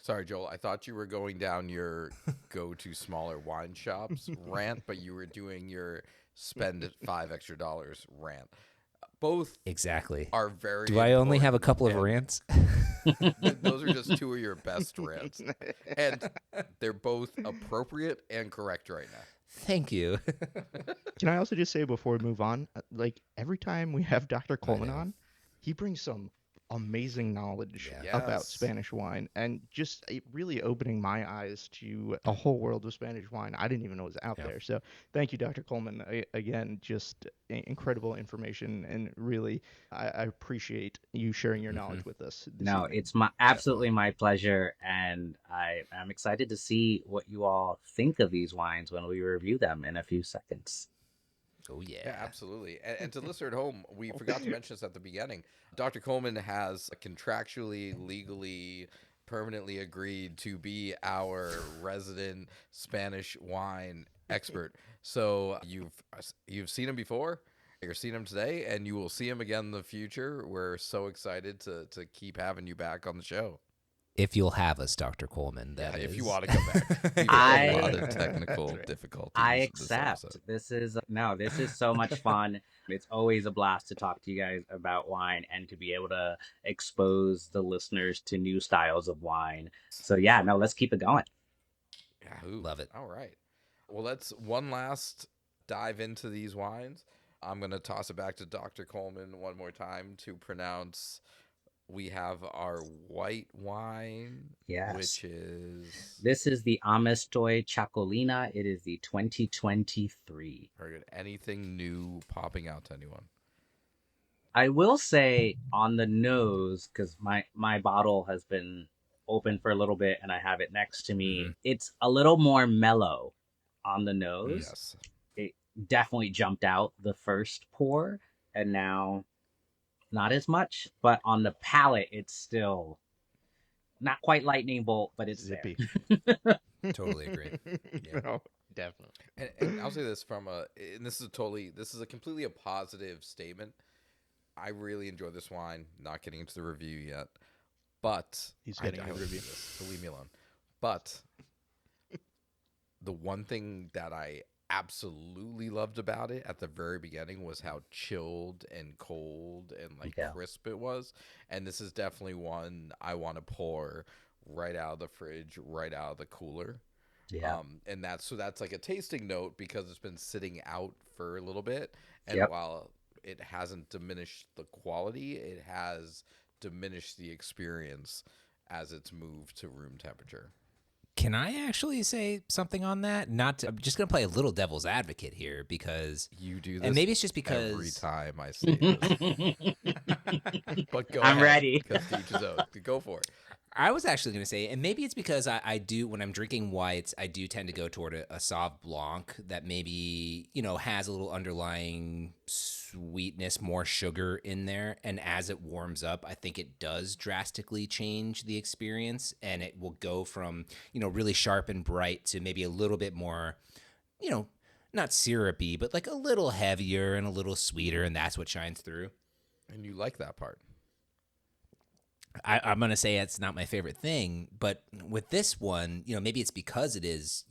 Sorry, Joel. I thought you were going down your go to smaller wine shops rant, but you were doing your spend $5 extra rant. Both Exactly. are very Do I only have a important, couple of and rants? those are just two of your best rants. And they're both appropriate and correct right now. Thank you. Can I also just say before we move on, like every time we have Dr. Coleman know. on, he brings some amazing knowledge Yeah. about Yes. Spanish wine and just really opening my eyes to a whole world of Spanish wine I didn't even know was out Yeah. there. So thank you, Dr. Coleman. Again, just incredible information, and really, I appreciate you sharing your knowledge with us this No, evening. it's absolutely my pleasure, and I'm excited to see what you all think of these wines when we review them in a few seconds. Oh, yeah. Yeah, absolutely. And to the listener at home, we forgot to mention this at the beginning. Dr. Coleman has contractually, legally, permanently agreed to be our resident Spanish wine expert. So you've seen him before, you're seeing him today, and you will see him again in the future. We're so excited to keep having you back on the show. If you'll have us, Dr. Coleman, that is. If you want to come back. We've I- had a lot of technical difficulties. I this accept. episode. This is so much fun. It's always a blast to talk to you guys about wine and to be able to expose the listeners to new styles of wine. So yeah, no, let's keep it going. Yeah, Yahoo. Love it. All right. Well, let's one last dive into these wines. I'm going to toss it back to Dr. Coleman one more time to pronounce. We have our white wine, Yes. which is... This is the Ameztoi Txakolina. It is the 2023. Very good. Anything new popping out to anyone? I will say on the nose, because my bottle has been open for a little bit and I have it next to me, it's a little more mellow on the nose. Yes. It definitely jumped out the first pour, and now not as much, but on the palate, it's still not quite lightning bolt, but it's Zippy. there. Totally agree. Yeah. No, definitely. And I'll say this and this is a completely a positive statement. I really enjoy this wine. Not getting into the review yet, but He's getting I a will review. do this, so leave me alone. But the one thing that I absolutely loved about it at the very beginning was how chilled and cold and crisp it was. And this is definitely one I want to pour right out of the fridge, right out of the cooler. Yeah. And that's like a tasting note because it's been sitting out for a little bit. And Yep. while it hasn't diminished the quality, it has diminished the experience as it's moved to room temperature. Can I actually say something on that? I'm just going to play a little devil's advocate here because you do this, and maybe it's just because every time I say this. But go I'm ahead, ready. because to each his own. Go for it. I was actually going to say, and maybe it's because I do, when I'm drinking whites, I do tend to go toward a Sauv Blanc that maybe, has a little underlying sweetness, more sugar in there. And as it warms up, I think it does drastically change the experience. And it will go from, really sharp and bright to maybe a little bit more, not syrupy, but like a little heavier and a little sweeter. And that's what shines through. And you like that part. I'm going to say it's not my favorite thing, but with this one, maybe it's because it is,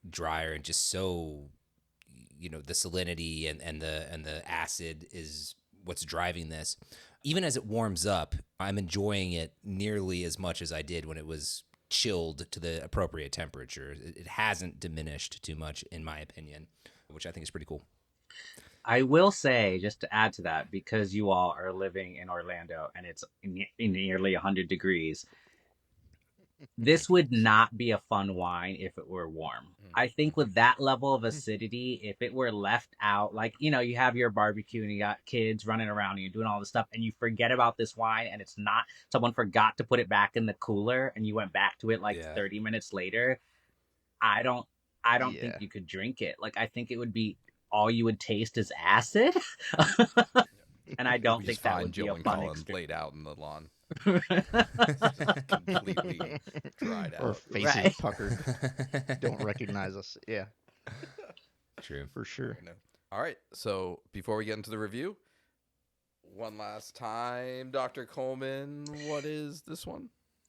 drier and just so, the salinity and the acid is what's driving this. Even as it warms up, I'm enjoying it nearly as much as I did when it was chilled to the appropriate temperature. It hasn't diminished too much, in my opinion, which I think is pretty cool. I will say, just to add to that, because you all are living in Orlando and it's in nearly 100 degrees, this would not be a fun wine if it were warm. I think with that level of acidity, if it were left out, like, you have your barbecue and you got kids running around and you're doing all this stuff and you forget about this wine and it's not, someone forgot to put it back in the cooler and you went back to it 30 minutes later, I don't think you could drink it. Like, I think it would be, all you would taste is acid. And I don't think that would be a fun experience. Laid out in the lawn. Completely dried out. Or faces puckered. Don't recognize us. Yeah. True. For sure. All right. So before we get into the review, one last time, Dr. Coleman, what is this one?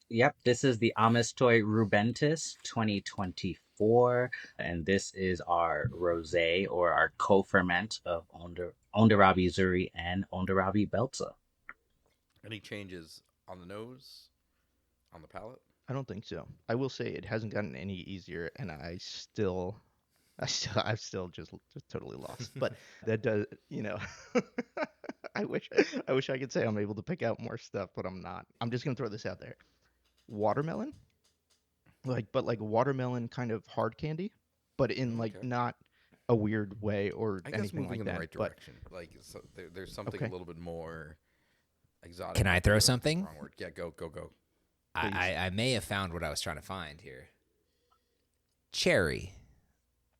Yep, this is the Ameztoi Rubentis 2024, and this is our Rosé, or our co-ferment of Hondarrabi Zuri and Hondarrabi Beltza. Any changes on the nose, on the palate? I don't think so. I will say it hasn't gotten any easier, and I'm still just totally lost. But that does, I wish I could say I'm able to pick out more stuff, but I'm not. I'm just gonna throw this out there. Watermelon, but watermelon kind of hard candy, but in not a weird way or I guess anything moving like in that. the right direction. There's something a little bit more exotic. Can I throw something? Wrong word. Yeah, go. I may have found what I was trying to find here. Cherry.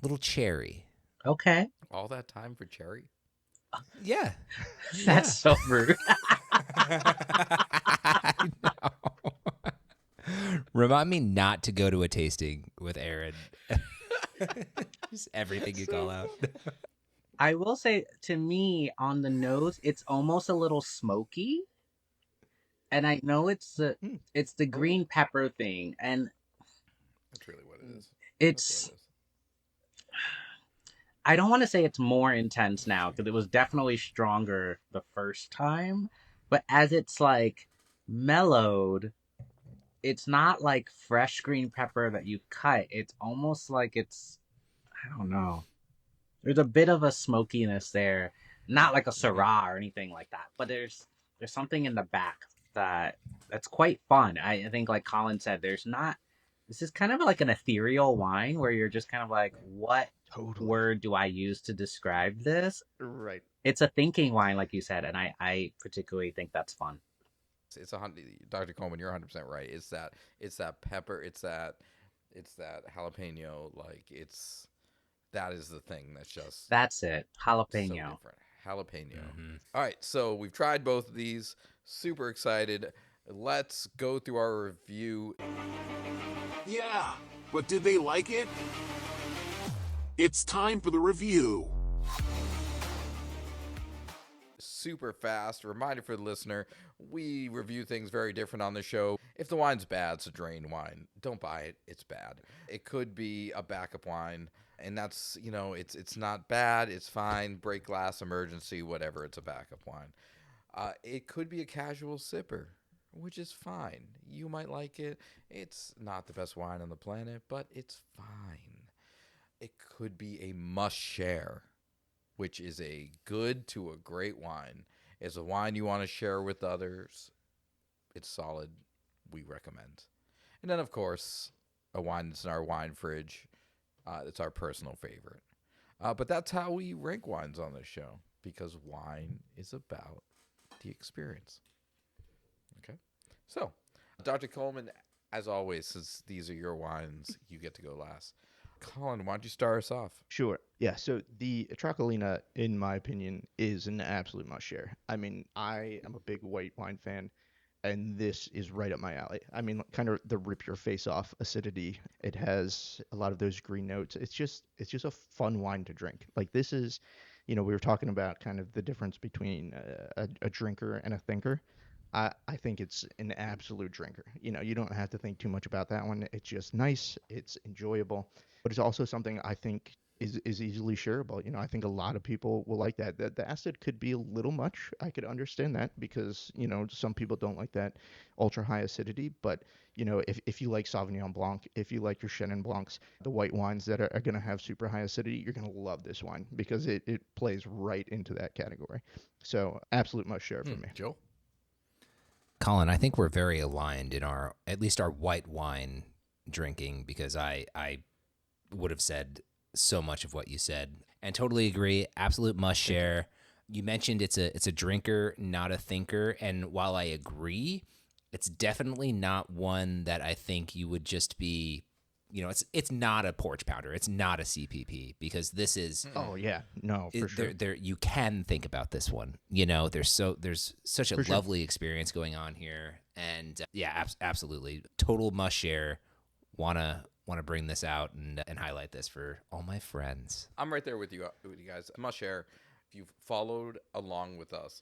Little cherry. Okay. All that time for cherry? Yeah. That's so rude. I know. Remind me not to go to a tasting with Aaron. Just everything you call out. I will say, to me, on the nose, it's almost a little smoky. And I know it's the green pepper thing, and that's really what it is. It's. I don't want to say it's more intense now, because it was definitely stronger the first time. But as it's mellowed, it's not like fresh green pepper that you cut. It's almost like I don't know. There's a bit of a smokiness there, not like a Mhm. Syrah or anything like that, but there's something in the back that's quite fun. I think, like Colin said, there's not. This is kind of like an ethereal wine where you're just kind of like, what Totally. word do I use to describe this? Right. It's a thinking wine, like you said, and I particularly think that's fun. It's a Dr. Coleman. You're 100% right. It's that pepper. It's that jalapeno. Like that is the thing that's just That's it, so jalapeno. different. Jalapeno. Mm-hmm. All right, so we've tried both of these. Super excited. Let's go through our review. Yeah, but did they like it? It's time for the review. Super fast. Reminder for the listener, we review things very different on the show. If the wine's bad, it's a drain wine. Don't buy it. It's bad. It could be a backup wine, and that's, it's not bad. It's fine. Break glass, emergency, whatever. It's a backup wine. It could be a casual sipper, which is fine. You might like it. It's not the best wine on the planet, but it's fine. It could be a must share, which is a good to a great wine. It's a wine you want to share with others. It's solid. We recommend. And then, of course, a wine that's in our wine fridge. It's our personal favorite. But that's how we rank wines on this show, because wine is about the experience. Okay. So, Dr. Coleman, as always, since these are your wines, you get to go last. Colin, why don't you start us off? Sure. Yeah. So the Txakoli, in my opinion, is an absolute must share. I mean, I am a big white wine fan, and this is right up my alley. I mean, kind of the rip your face off acidity. It has a lot of those green notes. It's just a fun wine to drink. Like this is, we were talking about kind of the difference between a drinker and a thinker. I think it's an absolute drinker. You don't have to think too much about that one. It's just nice. It's enjoyable, but it's also something I think is easily shareable. I think a lot of people will like that. The acid could be a little much. I could understand that because some people don't like that ultra high acidity. But if you like Sauvignon Blanc, if you like your Chenin Blancs, the white wines that are going to have super high acidity, you're going to love this wine because it plays right into that category. So absolute must share for me. Joe? Colin, I think we're very aligned in at least our white wine drinking, because I would have said so much of what you said and totally agree. Absolute must share. You mentioned it's a drinker, not a thinker, and while I agree, it's definitely not one that I think you would just be. It's not a porch pounder. It's not a CPP, because this is. Oh yeah, no, for sure. There, you can think about this one. There's such a For sure. lovely experience going on here, and yeah, absolutely, total must share. Wanna bring this out and highlight this for all my friends. I'm right there with you guys. I must share, if you've followed along with us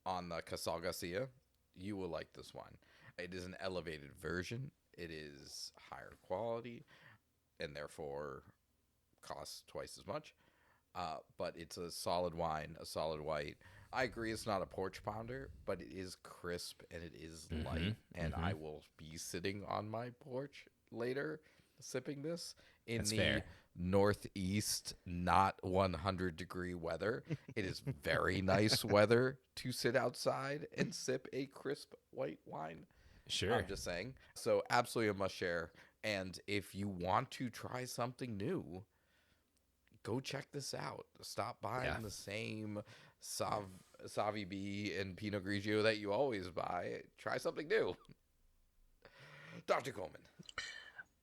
on the Casal Garcia, you will like this wine. It is an elevated version. It is higher quality, and therefore costs twice as much. But it's a solid wine, a solid white. I agree it's not a porch pounder, but it is crisp and it is light. And I will be sitting on my porch later sipping this in That's the fair. northeast, not 100-degree weather. It is very nice weather to sit outside and sip a crisp white wine. Sure. I'm just saying. So absolutely a must share. And if you want to try something new, go check this out. Stop buying the same Savi B and Pinot Grigio that you always buy. Try something new. Dr. Coleman.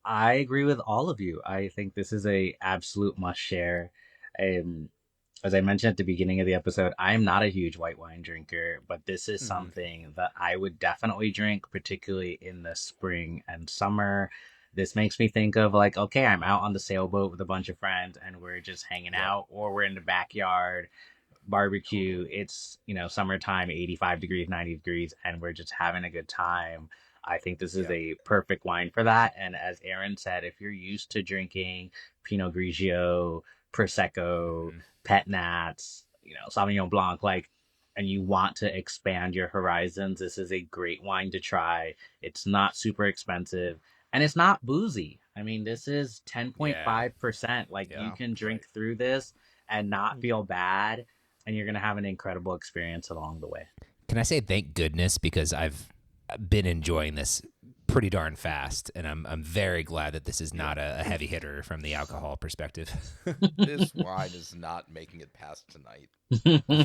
I agree with all of you. I think this is a absolute must share. Um, as I mentioned at the beginning of the episode, I'm not a huge white wine drinker, but this is something that I would definitely drink, particularly in the spring and summer. This makes me think of like, okay, I'm out on the sailboat with a bunch of friends and we're just hanging out, or we're in the backyard barbecue. It's, summertime, 85 degrees, 90 degrees, and we're just having a good time. I think this is a perfect wine for that. And as Aaron said, if you're used to drinking Pinot Grigio, Prosecco, Pet Nats, Sauvignon Blanc, like and you want to expand your horizons, this is a great wine to try. It's not super expensive and it's not boozy. I mean, this is Yeah. 10.5%. Like, you Yeah. can drink Right. through this and not feel bad, and you're going to have an incredible experience along the way. Can I say thank goodness, because I've been enjoying this pretty darn fast, and I'm very glad that this is not a heavy hitter from the alcohol perspective. This wine is not making it past tonight.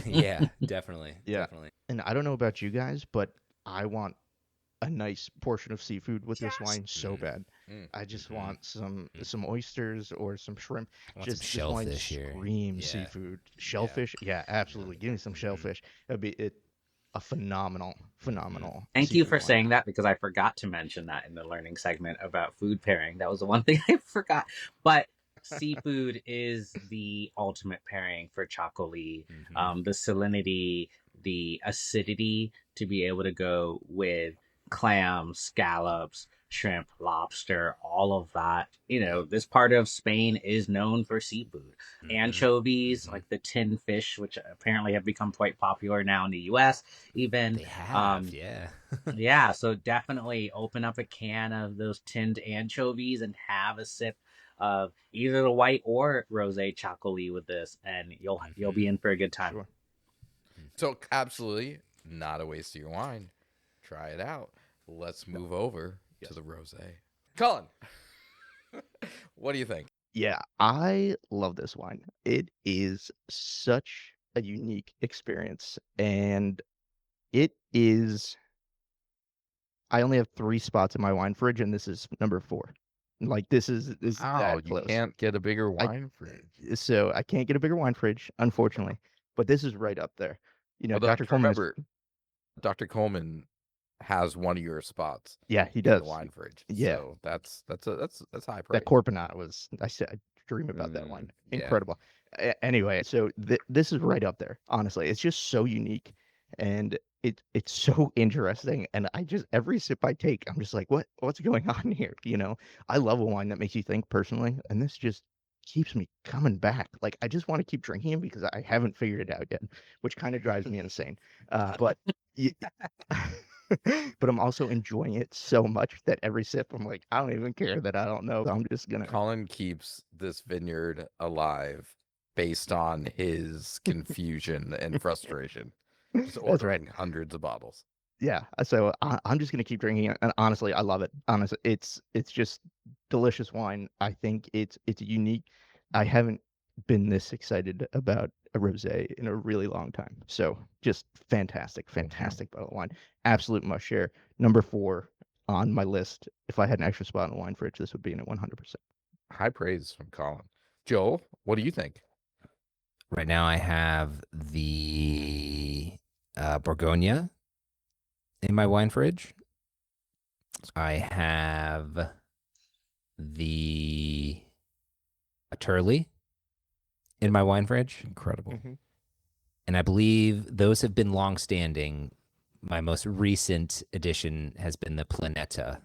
Yeah, definitely. Yeah. Definitely. And I don't know about you guys, but I want a nice portion of seafood with this wine so bad. Mm. I just want some oysters or some shrimp. I want some Just this wine shellfish here. screams Yeah. seafood. Shellfish, yeah, absolutely. Give me some shellfish. That'd be a phenomenal Thank you seafood for wine. saying that, because I forgot to mention that in the learning segment about food pairing. That was the one thing I forgot. But seafood is the ultimate pairing for Txakoli. The salinity, the acidity to be able to go with clams, scallops, shrimp, lobster, all of that. You know, this part of Spain is known for seafood. Anchovies, like the tin fish, which apparently have become quite popular now in the US, even. They have, yeah. Yeah, so definitely open up a can of those tinned anchovies and have a sip of either the white or rosé Txakoli with this, and you'll be in for a good time. Sure. So absolutely not a waste of your wine. Try it out. Let's move over to the rosé. Colin, what do you think? Yeah, I love this wine. It is such a unique experience, and it is. I only have 3 spots in my wine fridge, and this is number 4. Like, this is Oh, that you close. can't get a bigger I wine fridge. So I can't get a bigger wine fridge, unfortunately, but this is right up there. You know, Although Dr. Coleman is, remember, Dr. Coleman has one of your spots yeah, he in the does. wine fridge. Yeah. So that's high praise. That Corpinat was, I said, I dream about that wine. Yeah. Incredible. Anyway, so this is right up there. Honestly, it's just so unique, and it's so interesting. And I just, every sip I take, I'm just like, what's going on here? You know, I love a wine that makes you think personally, and this just keeps me coming back. Like, I just want to keep drinking it because I haven't figured it out yet, which kind of drives me insane. But y- but I'm also enjoying it so much that every sip I'm like, I don't even care that I don't know. I'm just gonna. Colin keeps this vineyard alive based on his confusion and frustration. Just That's right. ordering hundreds of bottles. Yeah. So I'm just gonna keep drinking it, and honestly, I love it. Honestly, it's just delicious wine. I think it's unique. I haven't been this excited about a rosé in a really long time. So just fantastic bottle of wine. Absolute must share. Number 4 on my list. If I had an extra spot in the wine fridge, this would be in it 100%. High praise from Colin. Joel, what do you think? Right now I have the Bourgogne in my wine fridge. I have the Turley in my wine fridge. Incredible. And I believe those have been long-standing. My most recent addition has been the Planeta,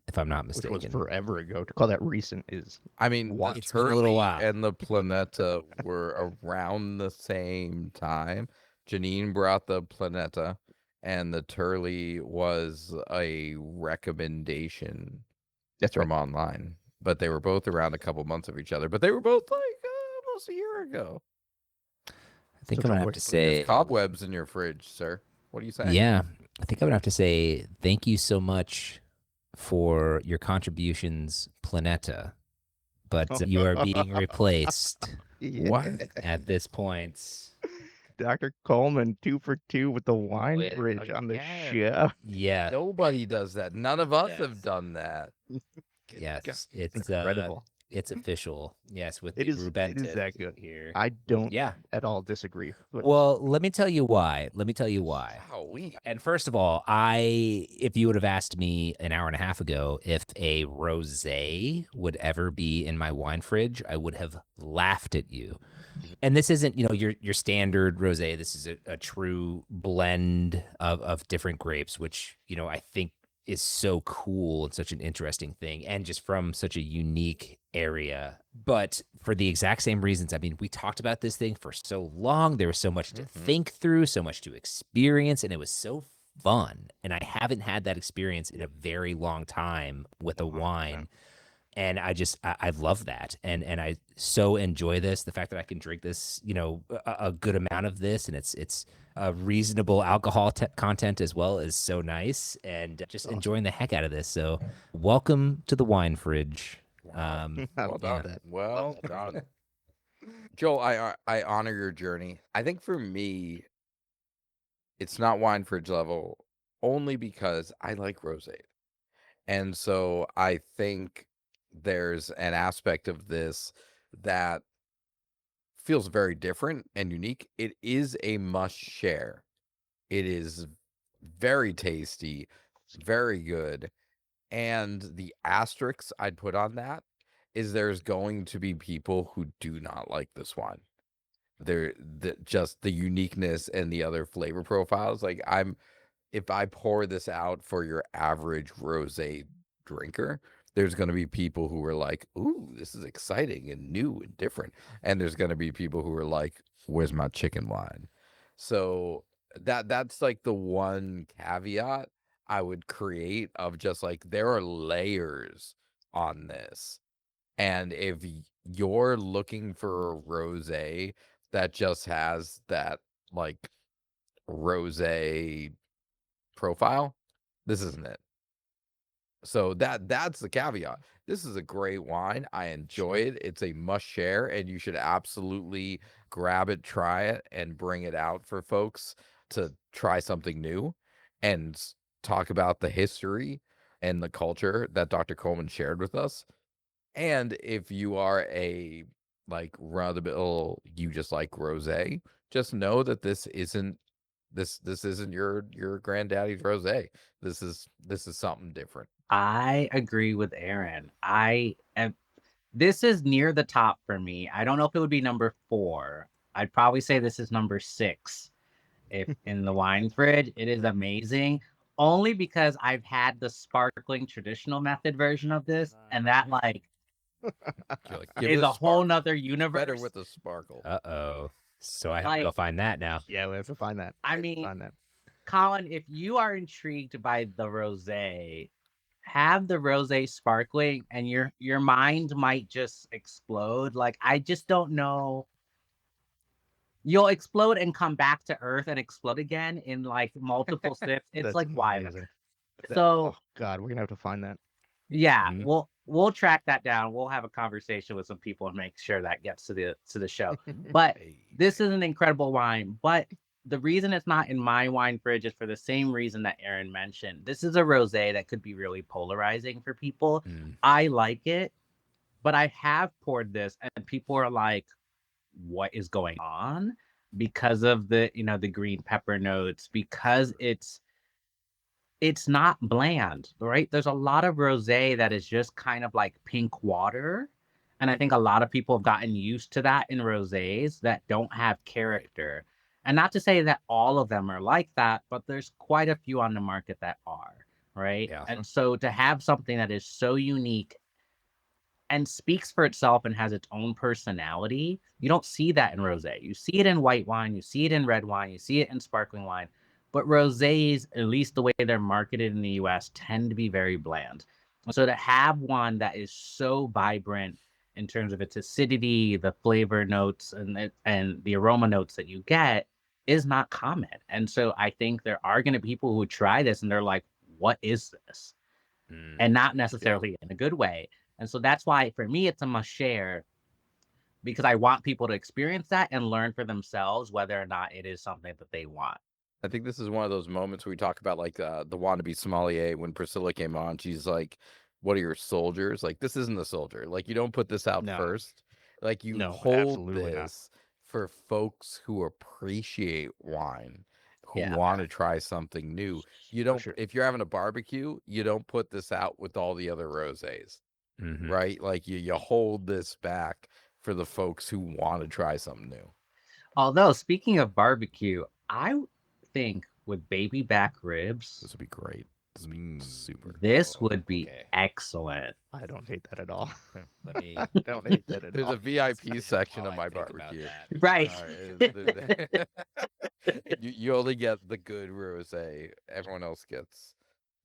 if I'm not Which mistaken. was forever ago. To call that recent is I mean, the It's been a little Turley while. and the Planeta were around the same time. Janine brought the Planeta, and the Turley was a recommendation that's right. from online. But they were both around a couple months of each other. But they were both like almost a year ago. I think So I'm going to John, have what- to There's say, cobwebs in your fridge, sir. What do you say? yeah, I think I'm going to have to say thank you so much for your contributions, Planeta. But you are being replaced Yeah. What? at this point. Dr. Coleman 2 for 2 with the wine Wait, fridge on the again. show. Yeah, Nobody does that. None of us Yes. have done that. yes, it's Incredible. it's official. Yes, with It the is Rubentis that good. here. I don't Yeah. at all disagree. But Well, let me tell you why. Holy. And first of all, if you would have asked me an hour and a half ago if a rosé would ever be in my wine fridge, I would have laughed at you. And this isn't, your standard rosé. This is a true blend of different grapes, which, I think is so cool and such an interesting thing, and just from such a unique area. But for the exact same reasons, I mean, we talked about this thing for so long. There was so much to think through, so much to experience, and it was so fun. And I haven't had that experience in a very long time with a 100%. wine. And I love that, and I so enjoy this. The fact that I can drink this, a good amount of this, and it's a reasonable alcohol content as well, is so nice, and just Awesome. enjoying the heck out of this. So, welcome to the wine fridge. Wow. I Well love done. that. Well done. Joel, I honor your journey. I think for me, it's not wine fridge level only because I like rosé. And so I think there's an aspect of this that feels very different and unique. It is a must share. It is very tasty, very good. And the asterisks I'd put on that is there's going to be people who do not like this wine. Just the uniqueness and the other flavor profiles. Like if I pour this out for your average rosé drinker, there's going to be people who are like, "Ooh, this is exciting and new and different," and there's going to be people who are like, "Where's my chicken wine?" So that's like the one caveat I would create of just like there are layers on this, and if you're looking for a rosé that just has that like rosé profile, this isn't it. So that's the caveat. This is a great wine. I enjoy it. It's a must share, and you should absolutely grab it, try it, and bring it out for folks to try something new and talk about the history and the culture that Dr. Coleman shared with us. And if you are a like run of the mill, you just like rosé, just know that this isn't your granddaddy's rosé. This is something different. I agree with Aaron. This is near the top for me. I don't know if it would be number 4. I'd probably say this is number 6. If in the wine fridge, it is amazing. Only because I've had the sparkling traditional method version of this, and that like You're like, give is it a a whole sparkle. nother Better universe. with a sparkle. Uh-oh. So I have to Like, go find that now. Yeah, we have to find that. I mean, Find that. Colin, if you are intrigued by the rosé, have the rosé sparkling, and your mind might just explode. Like, I just don't know. You'll explode and come back to earth and explode again in like multiple sips. It's That's like wild. amazing. So Oh God, we're gonna have to find that. yeah, Mhm. we'll track that down. We'll have a conversation with some people and make sure that gets to the show. But this is an incredible wine. But the reason it's not in my wine fridge is for the same reason that Aaron mentioned. This is a rosé that could be really polarizing for people. Mm. I like it, but I have poured this and people are like, what is going on? Because of the green pepper notes, because it's not bland, right? There's a lot of rosé that is just kind of like pink water. And I think a lot of people have gotten used to that in rosés that don't have character. And not to say that all of them are like that, but there's quite a few on the market that are, right? Yeah. And so to have something that is so unique and speaks for itself and has its own personality, you don't see that in rosé. You see it in white wine, you see it in red wine, you see it in sparkling wine. But rosés, at least the way they're marketed in the US, tend to be very bland. So to have one that is so vibrant in terms of its acidity, the flavor notes, and the aroma notes that you get is not common. And so I think there are going to be people who try this and they're like, what is this? Mm. And not necessarily in a good way. And so that's why for me it's a must share, because I want people to experience that and learn for themselves whether or not it is something that they want. I think this is one of those moments where we talk about like the wannabe sommelier. When Priscilla came on, she's like, "What are your soldiers?" Like, this isn't a soldier. Like, you don't put this out No. first. Like, you No, hold absolutely not. this for folks who appreciate wine, who Yeah. want to try something new. You For don't, sure. if you're having a barbecue, you don't put this out with all the other rosés, Mhm. right? Like, you hold this back for the folks who want to try something new. Although speaking of barbecue, I think with baby back ribs, This would be great. Super. This would be Okay. excellent. I don't hate that at all. Let me. I don't hate that at There's all. a VIP While section of I my think about barbecue. that. Right. All right. You only get the good rosé. Everyone else gets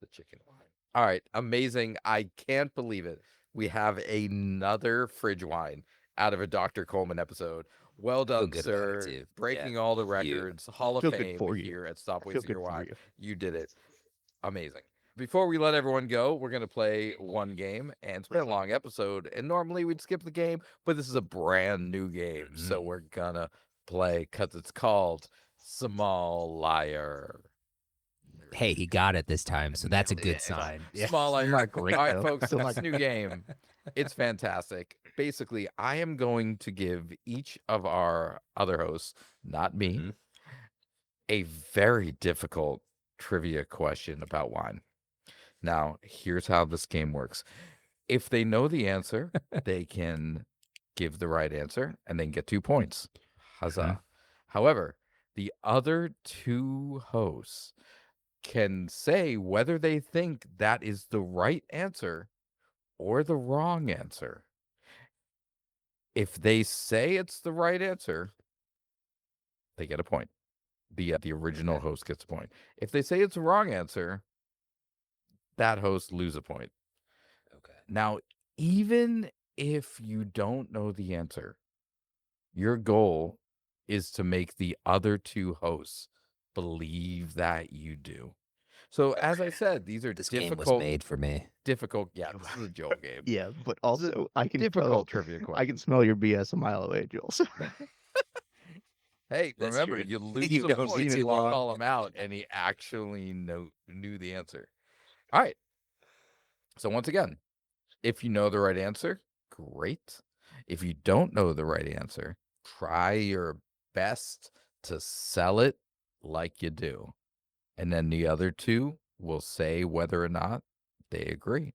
the chicken wine. All right. Amazing. I can't believe it. We have another fridge wine out of a Dr. Coleman episode. Well feel done, good about it, sir. too. Breaking Yeah, all the thank you. records. Hall of Feel good Fame for you. here at Stop Feel Wasting good Your for Wine. you. You did it. Amazing. Before we let everyone go, we're going to play one game, and it's been a long episode, and normally we'd skip the game, but this is a brand new game, so we're going to play because it's called Somm Lier. Hey, he got it this time, so that's a good Yeah, sign. Small Lier. Not great, All right, though. folks, Still this not new game, it's fantastic. Basically, I am going to give each of our other hosts, not me, Mhm. a very difficult trivia question about wine. Now, here's how this game works. If they know the answer, they can give the right answer and then get 2 points. Huzzah. However, the other two hosts can say whether they think that is the right answer or the wrong answer. If they say it's the right answer, they get a point. The original host gets a point. If they say it's the wrong answer, that host lose a point. Okay. Now, even if you don't know the answer, your goal is to make the other two hosts believe that you do. So, as I said, these are This game was difficult, made for me. yeah, this is a Joel game. Yeah, but also I can Difficult smell, trivia I question. can smell your BS a mile away, Jules. Hey, That's remember, true. you lose You a don't point need if too you long. call him out and he actually knew the answer. All right. So, once again, if you know the right answer, great. If you don't know the right answer, try your best to sell it like you do. And then the other two will say whether or not they agree.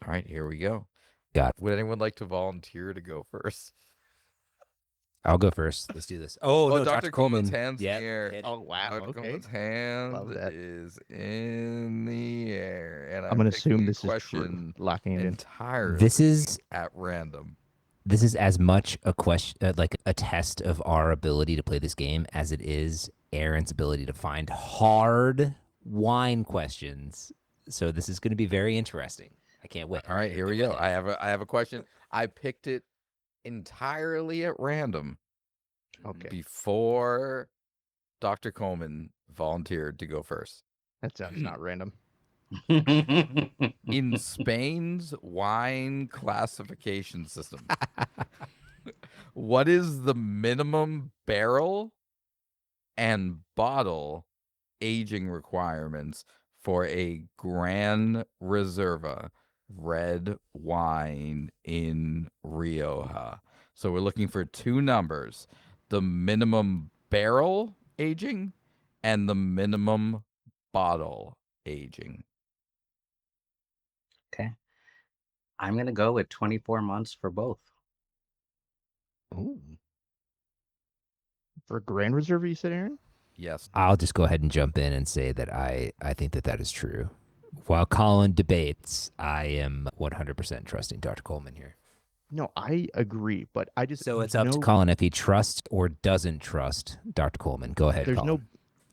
All right, here we go. Got it. Would anyone like to volunteer to go first? I'll go first. Let's do this. Oh, no, Dr. Coleman's Coleman. hands Yep, in the air. hit it. Oh wow, Dr. okay. Coleman's hand Love that. is in the air. And I'm gonna picking assume a this is true. question Locking it in. entirely This is at random. as much a question, like a test of our ability to play this game as it is Aaron's ability to find hard wine questions. So this is going to be very interesting. I can't wait. All right, here we go. I have a question. I picked it entirely at random Okay, before Dr. Coleman volunteered to go first. that sounds not random. In Spain's wine classification system, what is the minimum barrel and bottle aging requirements for a Gran Reserva red wine in Rioja? So we're looking for two numbers: the minimum barrel aging and the minimum bottle aging. Okay. I'm going to go with 24 months for both. Ooh. For Grand Reserve, you said, Aaron? Yes. I'll just go ahead and jump in and say that I think that is true. While Colin debates, I am 100% trusting Dr. Coleman here. No, I agree, but I just So it's up to Colin if he trusts or doesn't trust Dr. Coleman. Go ahead, There's Colin. no,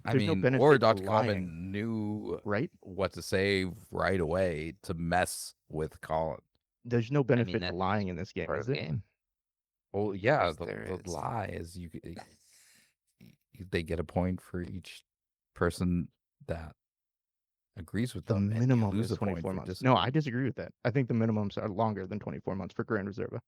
I there's no mean, benefit or to Dr. lying, Coleman knew right? what to say right away to mess with Colin. There's no benefit to that's lying in this game, part is of the it? game. Oh yeah, Yes, the there is. lie is they get a point for each person that agrees with The them. and you minimum lose is a point 24 for months. No, I disagree with that. I think the minimums are longer than 24 months for Grand Reserva.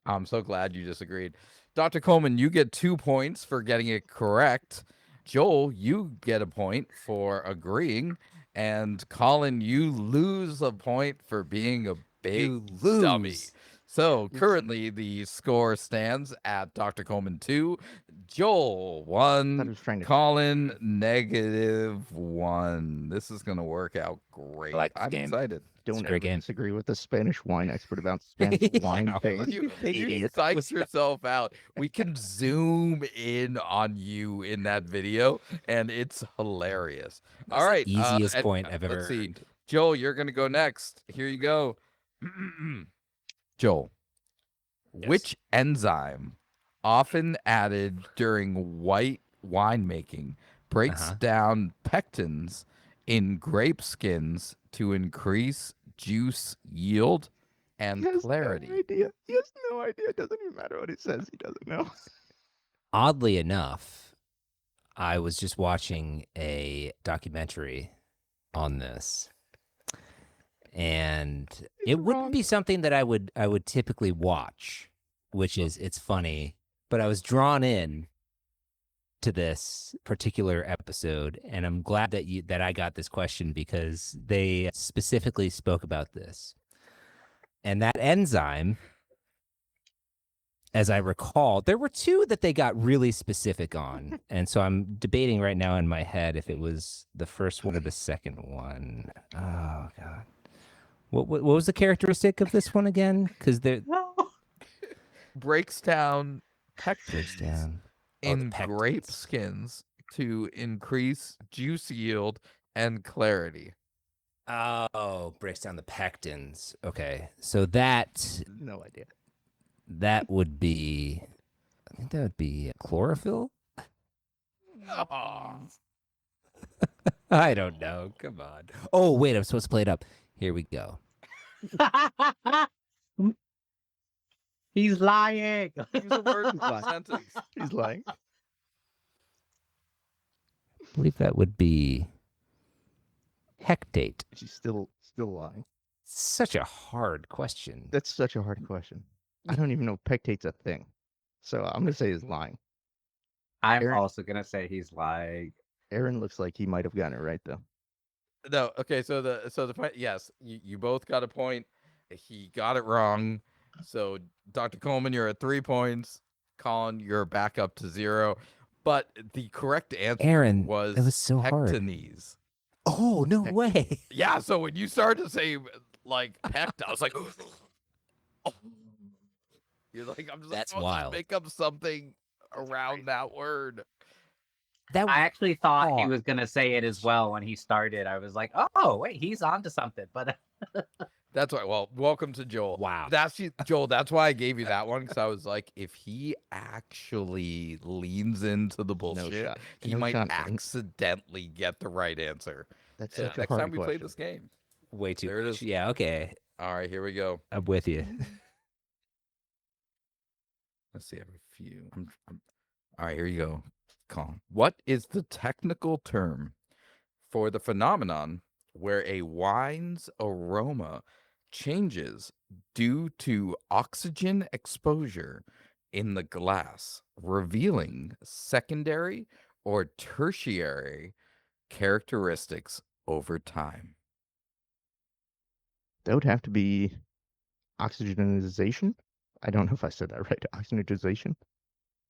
I'm so glad you disagreed. Dr. Coleman, you get 2 points for getting it correct. Joel, you get a point for agreeing. And Colin, you lose a point for being a big dummy. lose. So currently the score stands at Dr. Coleman 2, Joel I thought 1, it was trying to. Colin -1. This is going to work out great. like this I'm game. excited. don't a ever great game. disagree with the Spanish wine expert about Spanish wine Yeah, taste. You Idiot. psyched yourself out. We can zoom in on you in that video, and it's hilarious. That's All the right, easiest and, point I've ever let's see. earned. Joel, you're gonna go next. Here you go. Joel, which enzyme, often added during white winemaking, breaks Uh-huh. down pectins in grape skins to increase juice yield and He has clarity? no idea. He has no idea. It doesn't even matter what he says. He doesn't know. Oddly enough, I was just watching a documentary on this, and He's it wouldn't wrong. be something that I would typically watch, which is it's funny, but I was drawn in to this particular episode, and I'm glad that I got this question because they specifically spoke about this. And that enzyme, as I recall, there were two that they got really specific on. And so I'm debating right now in my head if it was the first one or the second one. Oh, God. What was the characteristic of this one again? Because they're Breaks down breaks pectins down. Oh, the in grape pectins. skins to increase juice yield and clarity. Oh, breaks down the pectins. Okay. So that No idea. would be, I think that would be chlorophyll. Aw. I don't know. Come on. Oh, wait, I'm supposed to play it up. Here we go. He's lying. Use a word in He's lying. a sentence. He's lying. I believe that would be hectate. She's still lying. Such a hard question. That's such a hard question. I don't even know if pectate's a thing. So I'm gonna say he's lying. I'm Aaron- also gonna say he's lying. Aaron looks like he might have gotten it right though. No, okay, so the point, yes, you both got a point. He got it wrong. So Dr. Coleman, you're at 3 points. Colin, you're back up to 0. But the correct answer Aaron, was that was so hard. pectinese. Oh, no way. Yeah, so when you started to say like pect, I was like, oh. You're like, I'm just That's supposed wild. to make up something around that word. That I actually thought he hard. was gonna say it as well when he started. I was like, oh wait, he's onto something. But That's why. Well, welcome to Joel. Wow. Joel. That's why I gave you that one, because I was like, if he actually leans into the bullshit, shot. he No might shot, Aaron. accidentally get the right answer. That's Yeah, such a next hard time we play question. this game. way too There it much. is. Yeah, okay. All right, here we go. I'm with you. Let's see. I have a few. All right, here you go. Colin. What is the technical term for the phenomenon where a wine's aroma changes due to oxygen exposure in the glass, revealing secondary or tertiary characteristics over time? That would have to be oxygenization. I don't know if I said that right. Oxygenization.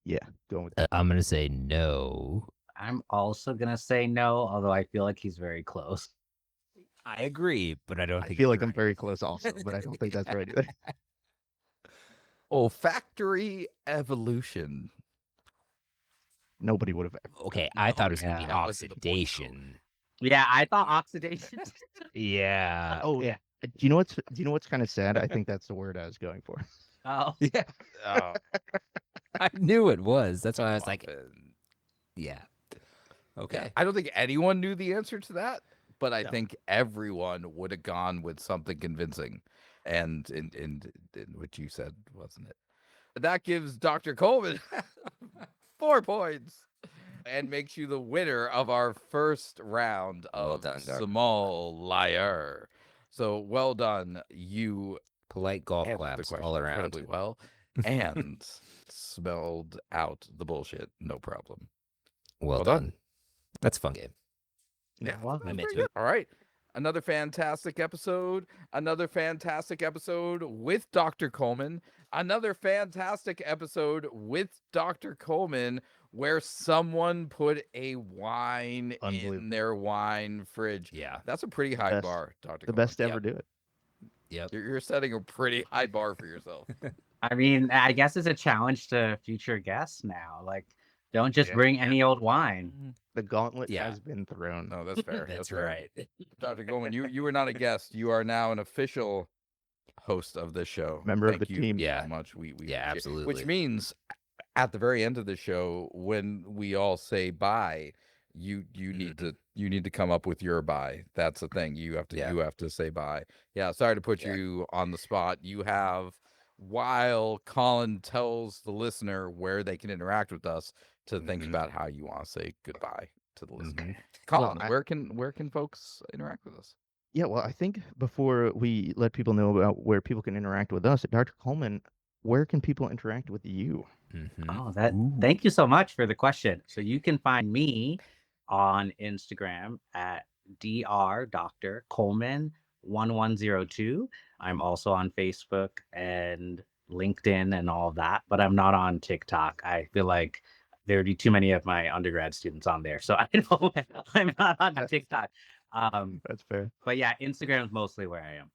Yeah, going with that. I'm going to say no. I'm also gonna say no, although I feel like he's very close. I agree, but I don't I think feel you're like I'm right. very close also, but I don't think that's right either. Olfactory evolution. Nobody would have ever. Okay, I thought it was going to be Yeah, that was the point, though. oxidation. Yeah, I thought oxidation. Yeah. Oh yeah. Do you know what's kind of sad? I think that's the word I was going for. Oh, Yeah. Oh, I knew it was. That's why I was like, muffin. yeah. Yeah, Okay. I don't think anyone knew the answer to that, but I No. think everyone would have gone with something convincing. And in what you said, wasn't it? That gives Dr. Coleman 4 points and makes you the winner of our first round Well of done, Dr. Somm Lier. So well done. You Polite golf answered the claps question all around. incredibly well and smelled out the bullshit. No problem. Well Well done. done. That's a fun game. Yeah, well, I'm very into good. it. All right. Another fantastic episode. Another fantastic episode with Dr. Coleman. Another fantastic episode with Dr. Coleman where someone put a wine in Unbelievable. their wine fridge. Yeah. That's a pretty high best- bar, Dr. The Coleman. best to ever do it. Yep. You're setting a pretty high bar for yourself. I mean, I guess it's a challenge to future guests now. Like, don't just Yeah. bring any old wine. The gauntlet Yeah. has been thrown. No, that's fair. That's fair. right. Dr. Coleman, you were not a guest. You are now an official host of this show. Member of Thank the you team. Yeah. so much. We Yeah, appreciate it. absolutely. Which means at the very end of the show, when we all say bye, you need to come up with your bye. That's the thing. You have to say bye. Yeah, sorry to put you on the spot. You have, while Colin tells the listener where they can interact with us, to think about how you want to say goodbye to the listener. Colin, Well, where can folks interact with us? Yeah, well, I think before we let people know about where people can interact with us, Dr. Coleman, where can people interact with you? Oh, thank you so much for the question. So you can find me on Instagram at Dr. Coleman 1102. I'm also on Facebook and LinkedIn and all of that, but I'm not on TikTok. I feel like there would be too many of my undergrad students on there. So I'm not on TikTok. That's fair. But yeah, Instagram is mostly where I am.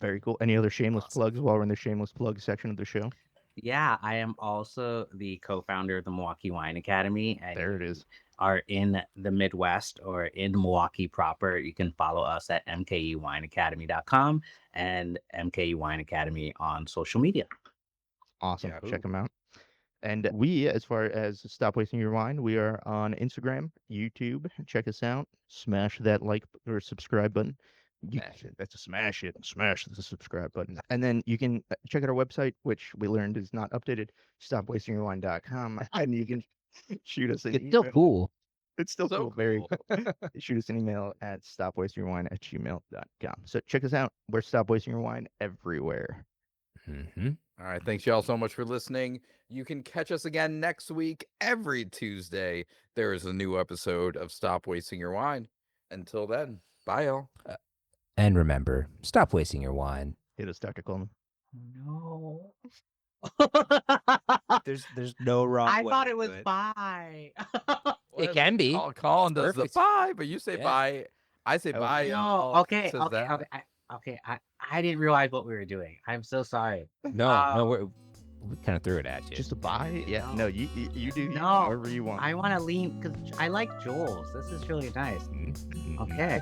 Very cool. Any other shameless plugs while we're in the shameless plug section of the show? Yeah, I am also the co-founder of the Milwaukee Wine Academy. And There it is. Are in the Midwest or in Milwaukee proper, you can follow us at mkuwineacademy.com and MKU Wine Academy on social media. Awesome. Yahoo. Check them out. And we, as far as Stop Wasting Your Wine, we are on Instagram, YouTube. Check us out. Smash that like or subscribe button. That's a smash it. Smash the subscribe button. And then you can check out our website, which we learned is not updated, stopwastingyourwine.com. And you can shoot us an It's still email. cool. It's still So cool. Very cool. Shoot us an email at stopwastingyourwine@gmail.com. So check us out. We're Stop Wasting Your Wine everywhere. All right. Thanks, y'all, so much for listening. You can catch us again next week. Every Tuesday, there is a new episode of Stop Wasting Your Wine. Until then, bye, y'all. And remember, stop wasting your wine. Hit us, Dr. Coleman. No. There's no wrong I way thought to it was do it. bye. It can be. Colin does the Perfect. bye, but you say Yeah. bye. I say bye. and No, Paul okay, says okay, that. okay. I didn't realize what we were doing. I'm so sorry. No, we kind of threw it at you. Just a buy? Yeah. No, you do No, whatever you want. I want to lean because I like Jules. This is really nice. Okay.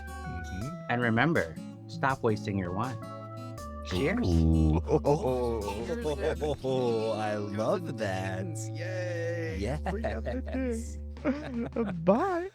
And remember, stop wasting your wine. Cheers. Ooh. Oh, I love that. Yay. Yes. Bye.